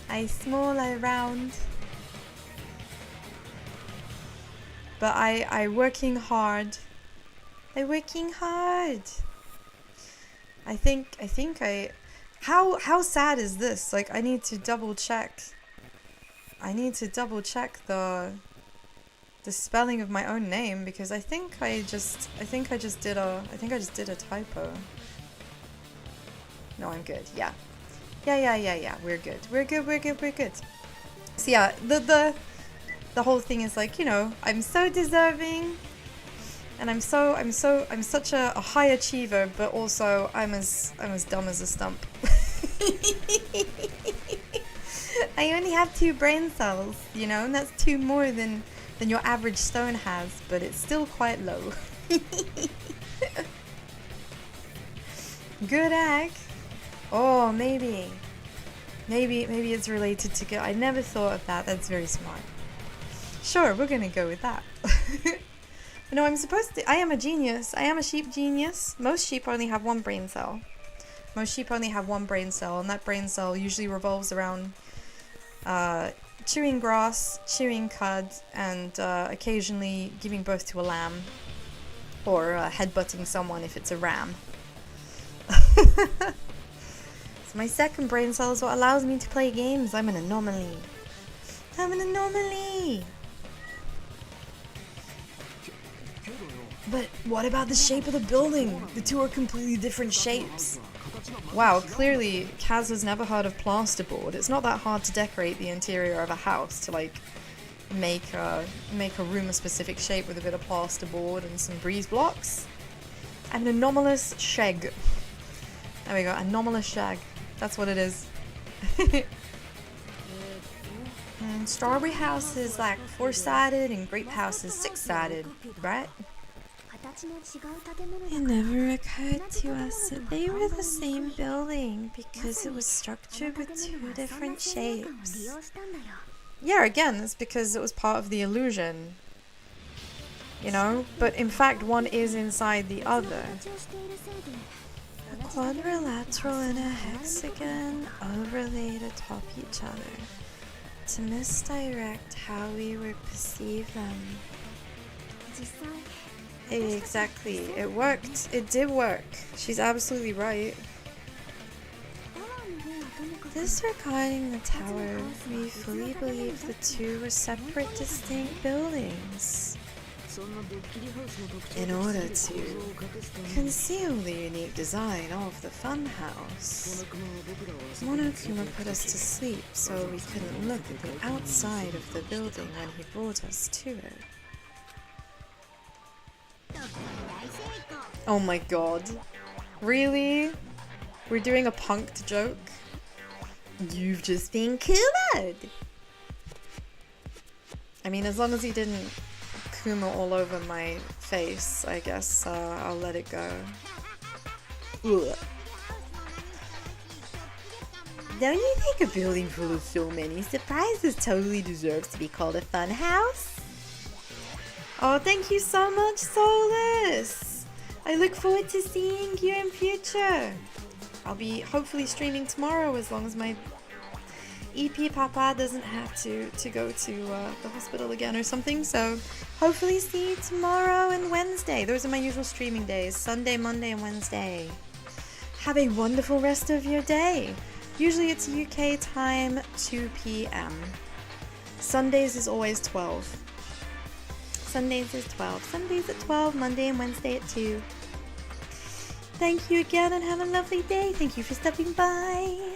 I small, I round. But I working hard. I think how sad is this? Like, I need to double check the spelling of my own name, because I think I just did a typo. No, I'm good. Yeah. We're good. So yeah, the whole thing is like, you know, I'm so deserving, and I'm such a high achiever, but also I'm as dumb as a stump. I only have 2 brain cells, you know, and that's 2 more than your average stone has, but it's still quite low. Good egg. Oh, maybe it's related to good. I never thought of that. That's very smart. Sure, we're gonna go with that. No, I am a genius. I am a sheep genius. Most sheep only have 1 brain cell. Most sheep only have one brain cell, and that brain cell usually revolves around chewing grass, chewing cud, and occasionally giving birth to a lamb, or headbutting someone if it's a ram. So my second brain cell is what allows me to play games. I'm an anomaly. I'm an anomaly! But what about the shape of the building? The two are completely different shapes. Wow, clearly Kaz has never heard of plasterboard. It's not that hard to decorate the interior of a house, to like make a room a specific shape with a bit of plasterboard and some breeze blocks. An anomalous shag. There we go, anomalous shag. That's what it is. And strawberry house is like 4-sided and grape house is 6-sided, right? It never occurred to us that they were the same building because it was structured with two different shapes. Yeah, again, it's because it was part of the illusion. You know? But in fact, one is inside the other. A quadrilateral and a hexagon overlaid atop each other to misdirect how we would perceive them. Exactly, it worked. It did work. She's absolutely right. Disregarding the tower, we fully believe the two were separate, distinct buildings. In order to conceal the unique design of the funhouse, Monokuma put us to sleep so we couldn't look at the outside of the building when he brought us to it. Oh my god. Really? We're doing a punked joke? You've just been Kuma'd! I mean, as long as he didn't Kuma all over my face, I guess I'll let it go. Ugh. Don't you think a building full of so many surprises totally deserves to be called a fun house? Oh, thank you so much, Solus! I look forward to seeing you in future. I'll be hopefully streaming tomorrow as long as my EP Papa doesn't have to go to the hospital again or something. So hopefully see you tomorrow and Wednesday. Those are my usual streaming days. Sunday, Monday, and Wednesday. Have a wonderful rest of your day. Usually it's UK time 2 p.m. Sundays is always 12. Sundays is 12. Sundays at 12, Monday and Wednesday at 2. Thank you again and have a lovely day. Thank you for stopping by.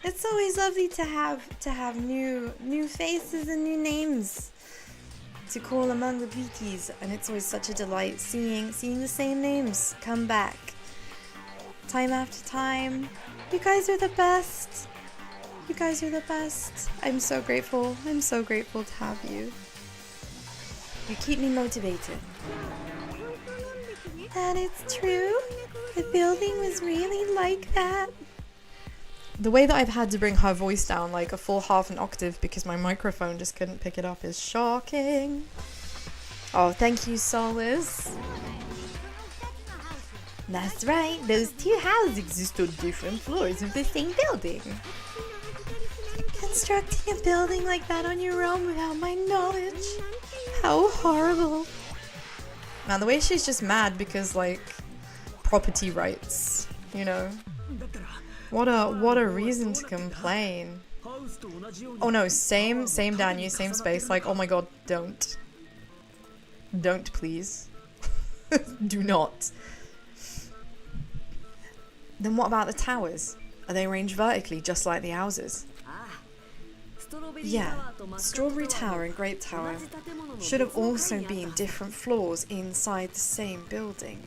It's always lovely to have new faces and new names to call among the beauties, and it's always such a delight seeing the same names come back time after time. You guys are the best. You guys are the best. I'm so grateful. I'm so grateful to have you. You keep me motivated. And it's true. The building was really like that. The way that I've had to bring her voice down like a full half an octave because my microphone just couldn't pick it up is shocking. Oh, thank you, Solus. That's right, those two houses exist on different floors of the same building. Constructing a building like that on your own without my knowledge. How horrible. Now the way she's just mad because like property rights, you know. What a reason to complain. Oh no, same Danu, same space. Like, oh my god, don't please. Do not. Then what about the towers? Are they arranged vertically just like the houses? Yeah, Strawberry Tower and Grape Tower should have also been different floors inside the same building.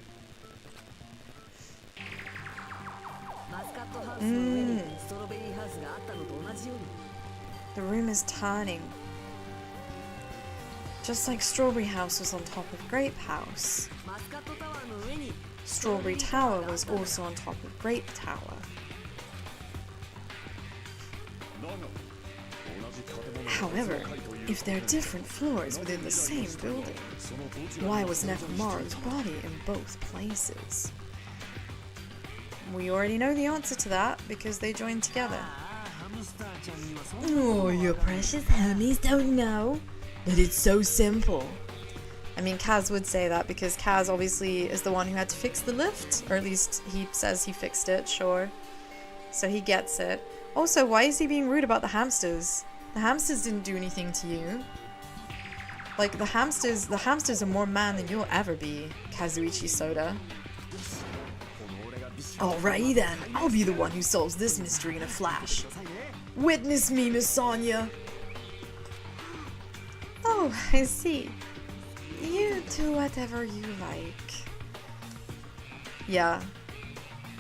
The room is turning. Just like Strawberry House was on top of Grape House, Strawberry Tower was also on top of Grape Tower. However, if they're different floors within the same building, why was Nekomaru's body in both places? We already know the answer to that because they joined together. Oh, your precious homies don't know that it's so simple. I mean, Kaz would say that because Kaz obviously is the one who had to fix the lift, or at least he says he fixed it, sure. So he gets it. Also, why is he being rude about the hamsters? The hamsters didn't do anything to you. Like, the hamsters are more man than you'll ever be, Kazuichi Soda. Alrighty then, I'll be the one who solves this mystery in a flash. Witness me, Miss Sonia. Oh, I see. You do whatever you like. Yeah.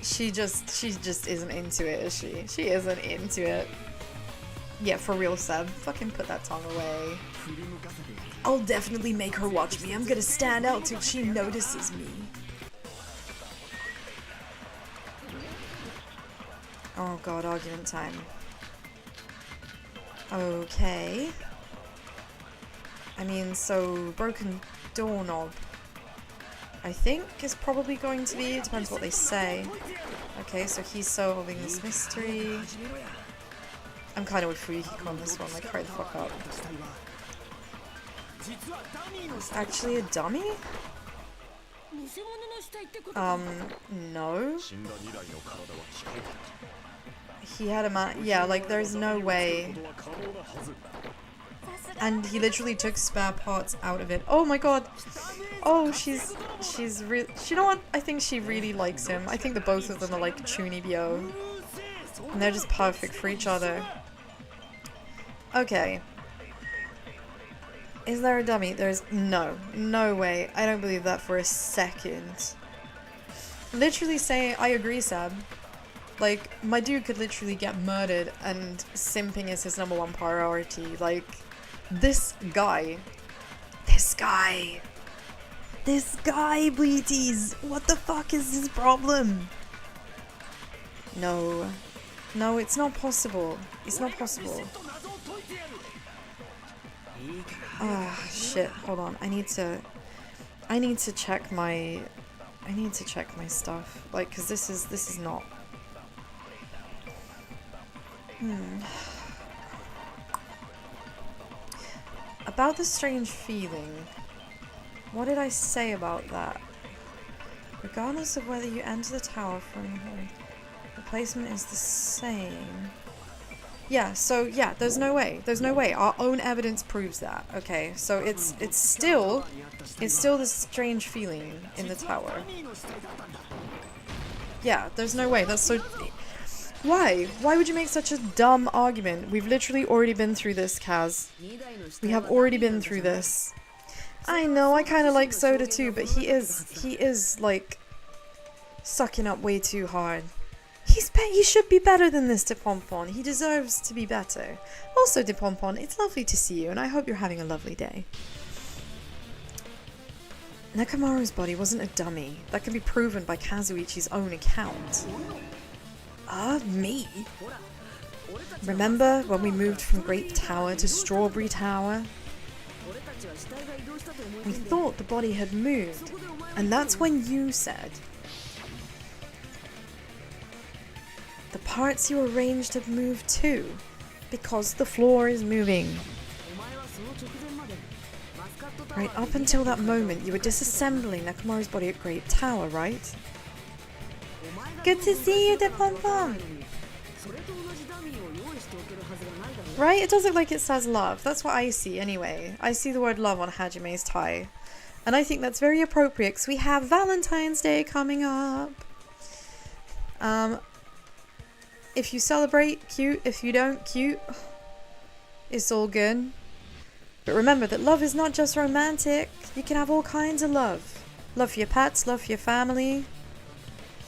She just isn't into it, is she? She isn't into it. Yeah, for real, Seb. Fucking put that tongue away. I'll definitely make her watch me. I'm gonna stand out till she notices me. Oh god, argument time. Okay. I mean, so broken doorknob, I think, is probably going to be, it depends what they say. Okay, so he's solving this mystery. I'm kind of with Fuyuhiko on this one, like, hurry the fuck up. It's actually a dummy? No. He had a yeah, like, there's no way. And he literally took spare parts out of it. Oh my god. Oh, she's really, you know what? I think she really likes him. I think the both of them are like chunibyo. And they're just perfect for each other. Okay. Is there a dummy? There's no way. I don't believe that for a second. Literally say, I agree, Sab. Like, my dude could literally get murdered and simping is his #1 priority. Like, this guy, Bleaties, what the fuck is his problem? No, it's not possible. It's not possible. Ah, shit, hold on. I need to check my stuff. Like, cause this is not. About the strange feeling. What did I say about that? Regardless of whether you enter the tower from here, the placement is the same. Yeah, so yeah, there's no way. Our own evidence proves that. Okay, so it's still this strange feeling in the tower. Yeah, there's no way. That's so. Why? Why would you make such a dumb argument? We've literally already been through this, Kaz. We have already been through this. I know, I kind of like Soda too, but he is like sucking up way too hard. He should be better than this, Depompon. He deserves to be better. Also, Depompon, it's lovely to see you, and I hope you're having a lovely day. Nekomaru's body wasn't a dummy. That can be proven by Kazuichi's own account. Me? Remember when we moved from Grape Tower to Strawberry Tower? We thought the body had moved, and that's when you said, the parts you arranged have moved too, because the floor is moving. Right up until that moment, you were disassembling Nekomaru's body at Grape Tower, right? Good to see you, Depompon! Right? It does look like it says love. That's what I see anyway. I see the word love on Hajime's tie. And I think that's very appropriate because we have Valentine's Day coming up. If you celebrate, cute. If you don't, cute. It's all good. But remember that love is not just romantic. You can have all kinds of love. Love for your pets, love for your family.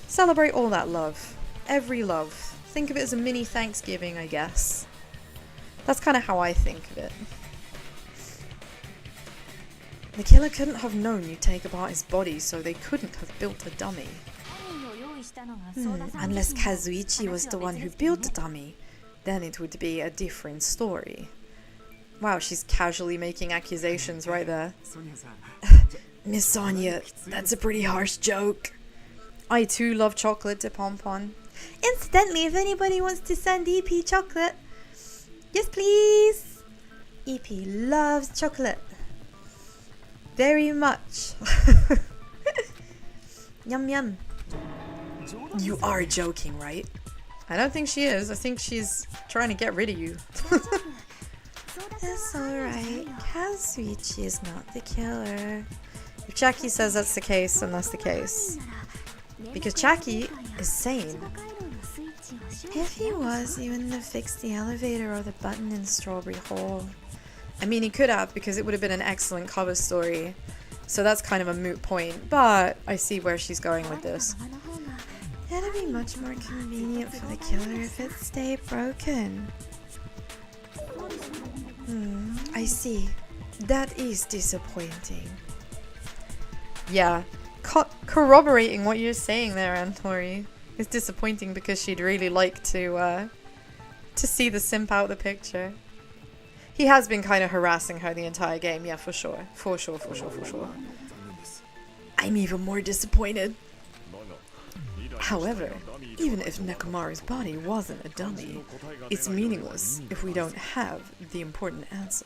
Celebrate all that love. Every love. Think of it as a mini Thanksgiving, I guess. That's kind of how I think of it. The killer couldn't have known you'd take apart his body, so they couldn't have built a dummy. Unless Kazuichi was the one who built the dummy, then it would be a different story. Wow, she's casually making accusations right there. Miss Sonia, that's a pretty harsh joke. I too love chocolate to Pompon. Incidentally, if anybody wants to send EP chocolate, yes please. EP loves chocolate. Very much. Yum yum. You are joking, right? I don't think she is. I think she's trying to get rid of you. That's alright. Kazuichi is not the killer. If Jackie says that's the case, then that's the case. Because Jackie is sane. If he was, he wouldn't have fixed the elevator or the button in Strawberry Hole. I mean, he could have, because it would have been an excellent cover story. So that's kind of a moot point, but I see where she's going with this. It'd be much more convenient for the killer if it stayed broken. I see. That is disappointing. Yeah, corroborating what you're saying there, Antori. It's disappointing because she'd really like to see the simp out the picture. He has been kind of harassing her the entire game, yeah, for sure. For sure. I'm even more disappointed. However, even if Nekomaru's body wasn't a dummy, it's meaningless if we don't have the important answer.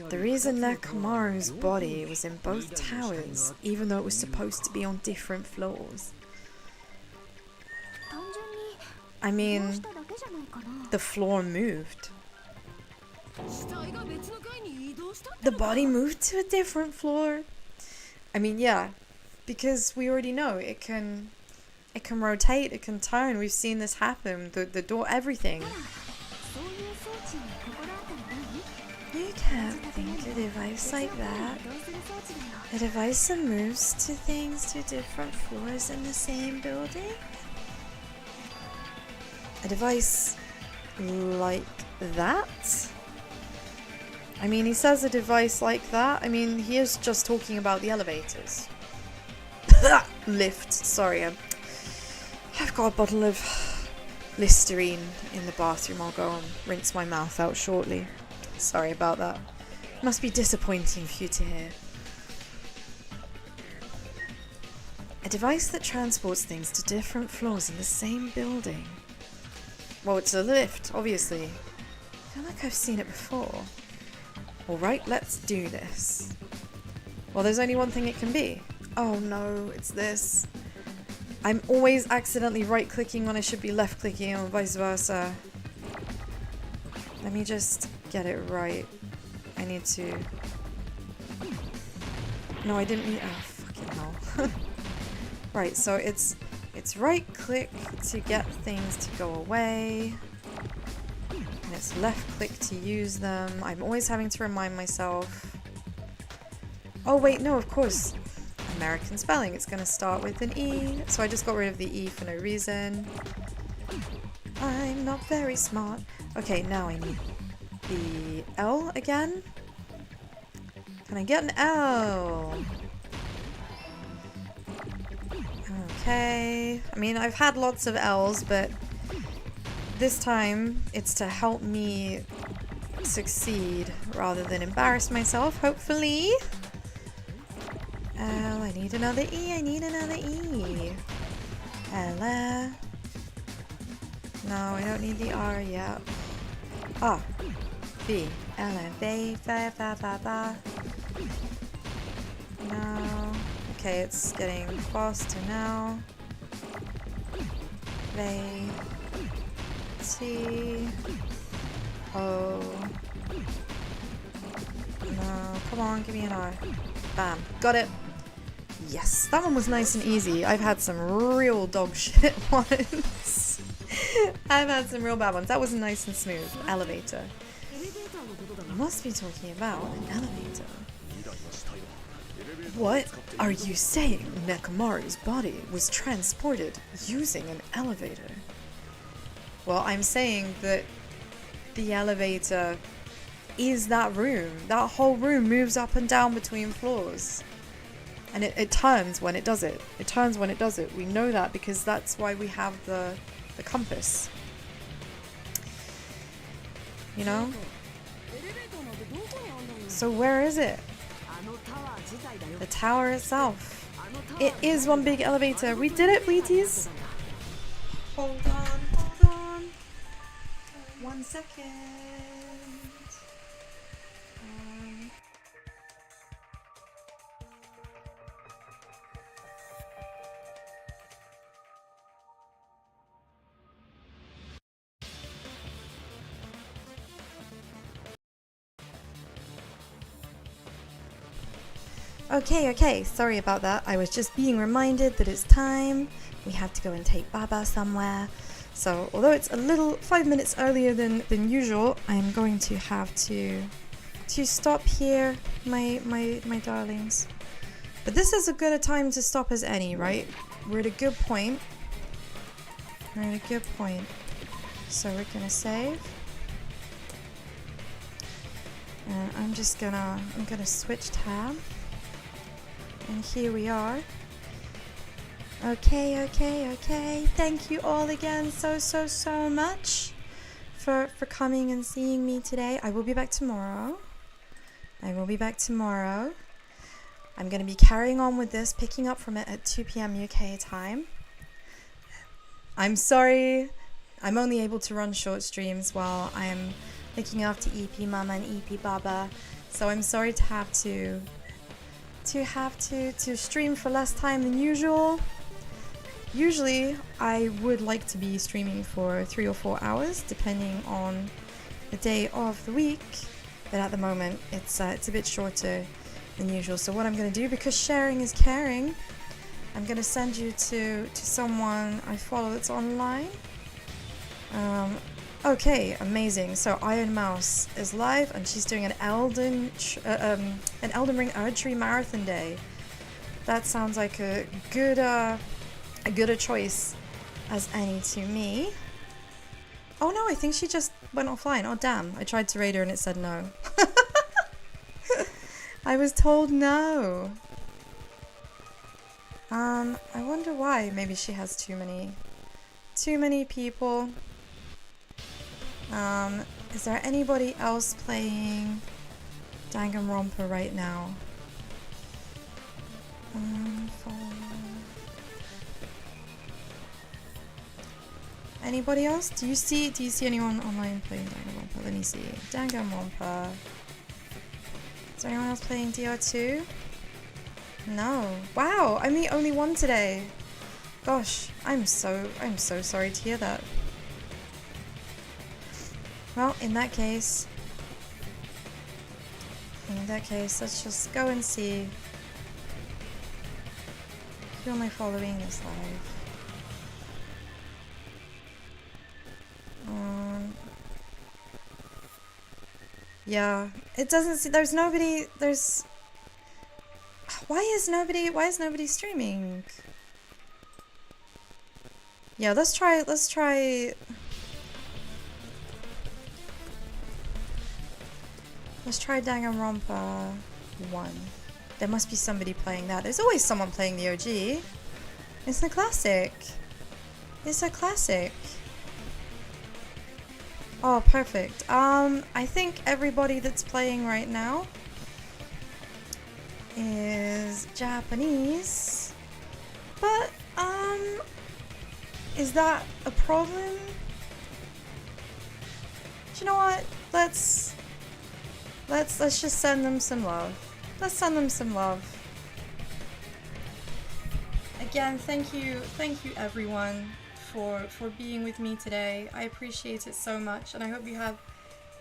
The reason Nekomaru's body was in both towers, even though it was supposed to be on different floors. I mean, the floor moved. The body moved to a different floor. I mean, yeah, because we already know it can rotate, it can turn. We've seen this happen. The door, everything. You can't think a device like that. A device that moves to things to different floors in the same building? A device like that? I mean, he says a device like that. I mean, he is just talking about the elevators. Lift. Sorry, I've got a bottle of Listerine in the bathroom. I'll go and rinse my mouth out shortly. Sorry about that. Must be disappointing for you to hear. A device that transports things to different floors in the same building. Well, it's a lift, obviously. I feel like I've seen it before. Alright, let's do this. Well, there's only one thing it can be. Oh no, it's this. I'm always accidentally right-clicking when I should be left-clicking or vice versa. Let me just get it right. I need to... No, I didn't need... Oh, fucking hell. Right, so it's right-click to get things to go away. And it's left-click to use them. I'm always having to remind myself. Oh wait, no, of course. American spelling. It's going to start with an E. So I just got rid of the E for no reason. I'm not very smart. Okay, now I need the L again. Can I get an L? Okay. I mean, I've had lots of L's, but this time it's to help me succeed rather than embarrass myself, hopefully. L, I need another E, I need another E. L. No, I don't need the R yet. Ah. B. L, V, ba. No. Okay, it's getting faster now. V. T. O. No, come on, give me an R. Bam, got it. Yes, that one was nice and easy. I've had some real dog shit ones. I've had some real bad ones. That was nice and smooth. Elevator. You must be talking about an elevator. What are you saying? Nekomaru's body was transported using an elevator. Well, I'm saying that the elevator is that room. That whole room moves up and down between floors. And it turns when it does it. It turns when it does it. We know that because that's why we have the compass. You know? So where is it? The tower itself. It is one big elevator. We did it, Bleaties. Hold on. 1 second. Okay, sorry about that. I was just being reminded that it's time. We have to go and take Baba somewhere. So, although it's a little 5 minutes earlier than usual, I'm going to have to stop here, my darlings. But this is as good a time to stop as any, right? We're at a good point. So we're gonna save. And I'm gonna switch tab. And here we are. Okay. Thank you all again so much for coming and seeing me today. I will be back tomorrow. I'm going to be carrying on with this, picking up from it at 2 p.m. UK time. I'm sorry. I'm only able to run short streams while I'm looking after EP Mama and EP Baba. So I'm sorry to have to stream for less time than usual. Usually I would like to be streaming for 3 or 4 hours depending on the day of the week, but at the moment it's a bit shorter than usual. So what I'm going to do, because sharing is caring, I'm going to send you to someone I follow that's online. Okay, amazing. So Iron Mouse is live, and she's doing an Elden Ring archery marathon day. That sounds like a gooder choice as any to me. Oh no, I think she just went offline. Oh damn! I tried to raid her and it said no. I was told no. I wonder why. Maybe she has too many people. Is there anybody else playing Danganronpa right now? Anybody else? Do you see anyone online playing Danganronpa? Let me see. Danganronpa. Is there anyone else playing DR2? No. Wow, I'm the only one today. Gosh, I'm so sorry to hear that. Well, in that case, let's just go and see who am I following this live. Yeah, it doesn't see. There's nobody. Why is nobody streaming? Yeah, let's try Danganronpa 1. There must be somebody playing that. There's always someone playing the OG. It's a classic. Oh, perfect. I think everybody that's playing right now is Japanese. But, is that a problem? Do you know what? Let's just send them some love. Let's send them some love. Again, thank you everyone for being with me today. I appreciate it so much, and I hope you have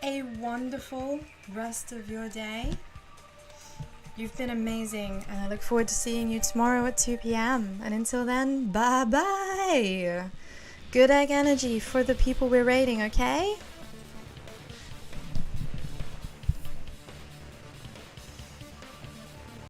a wonderful rest of your day. You've been amazing, and I look forward to seeing you tomorrow at 2 p.m. And until then, bye bye. Good egg energy for the people we're raiding, okay?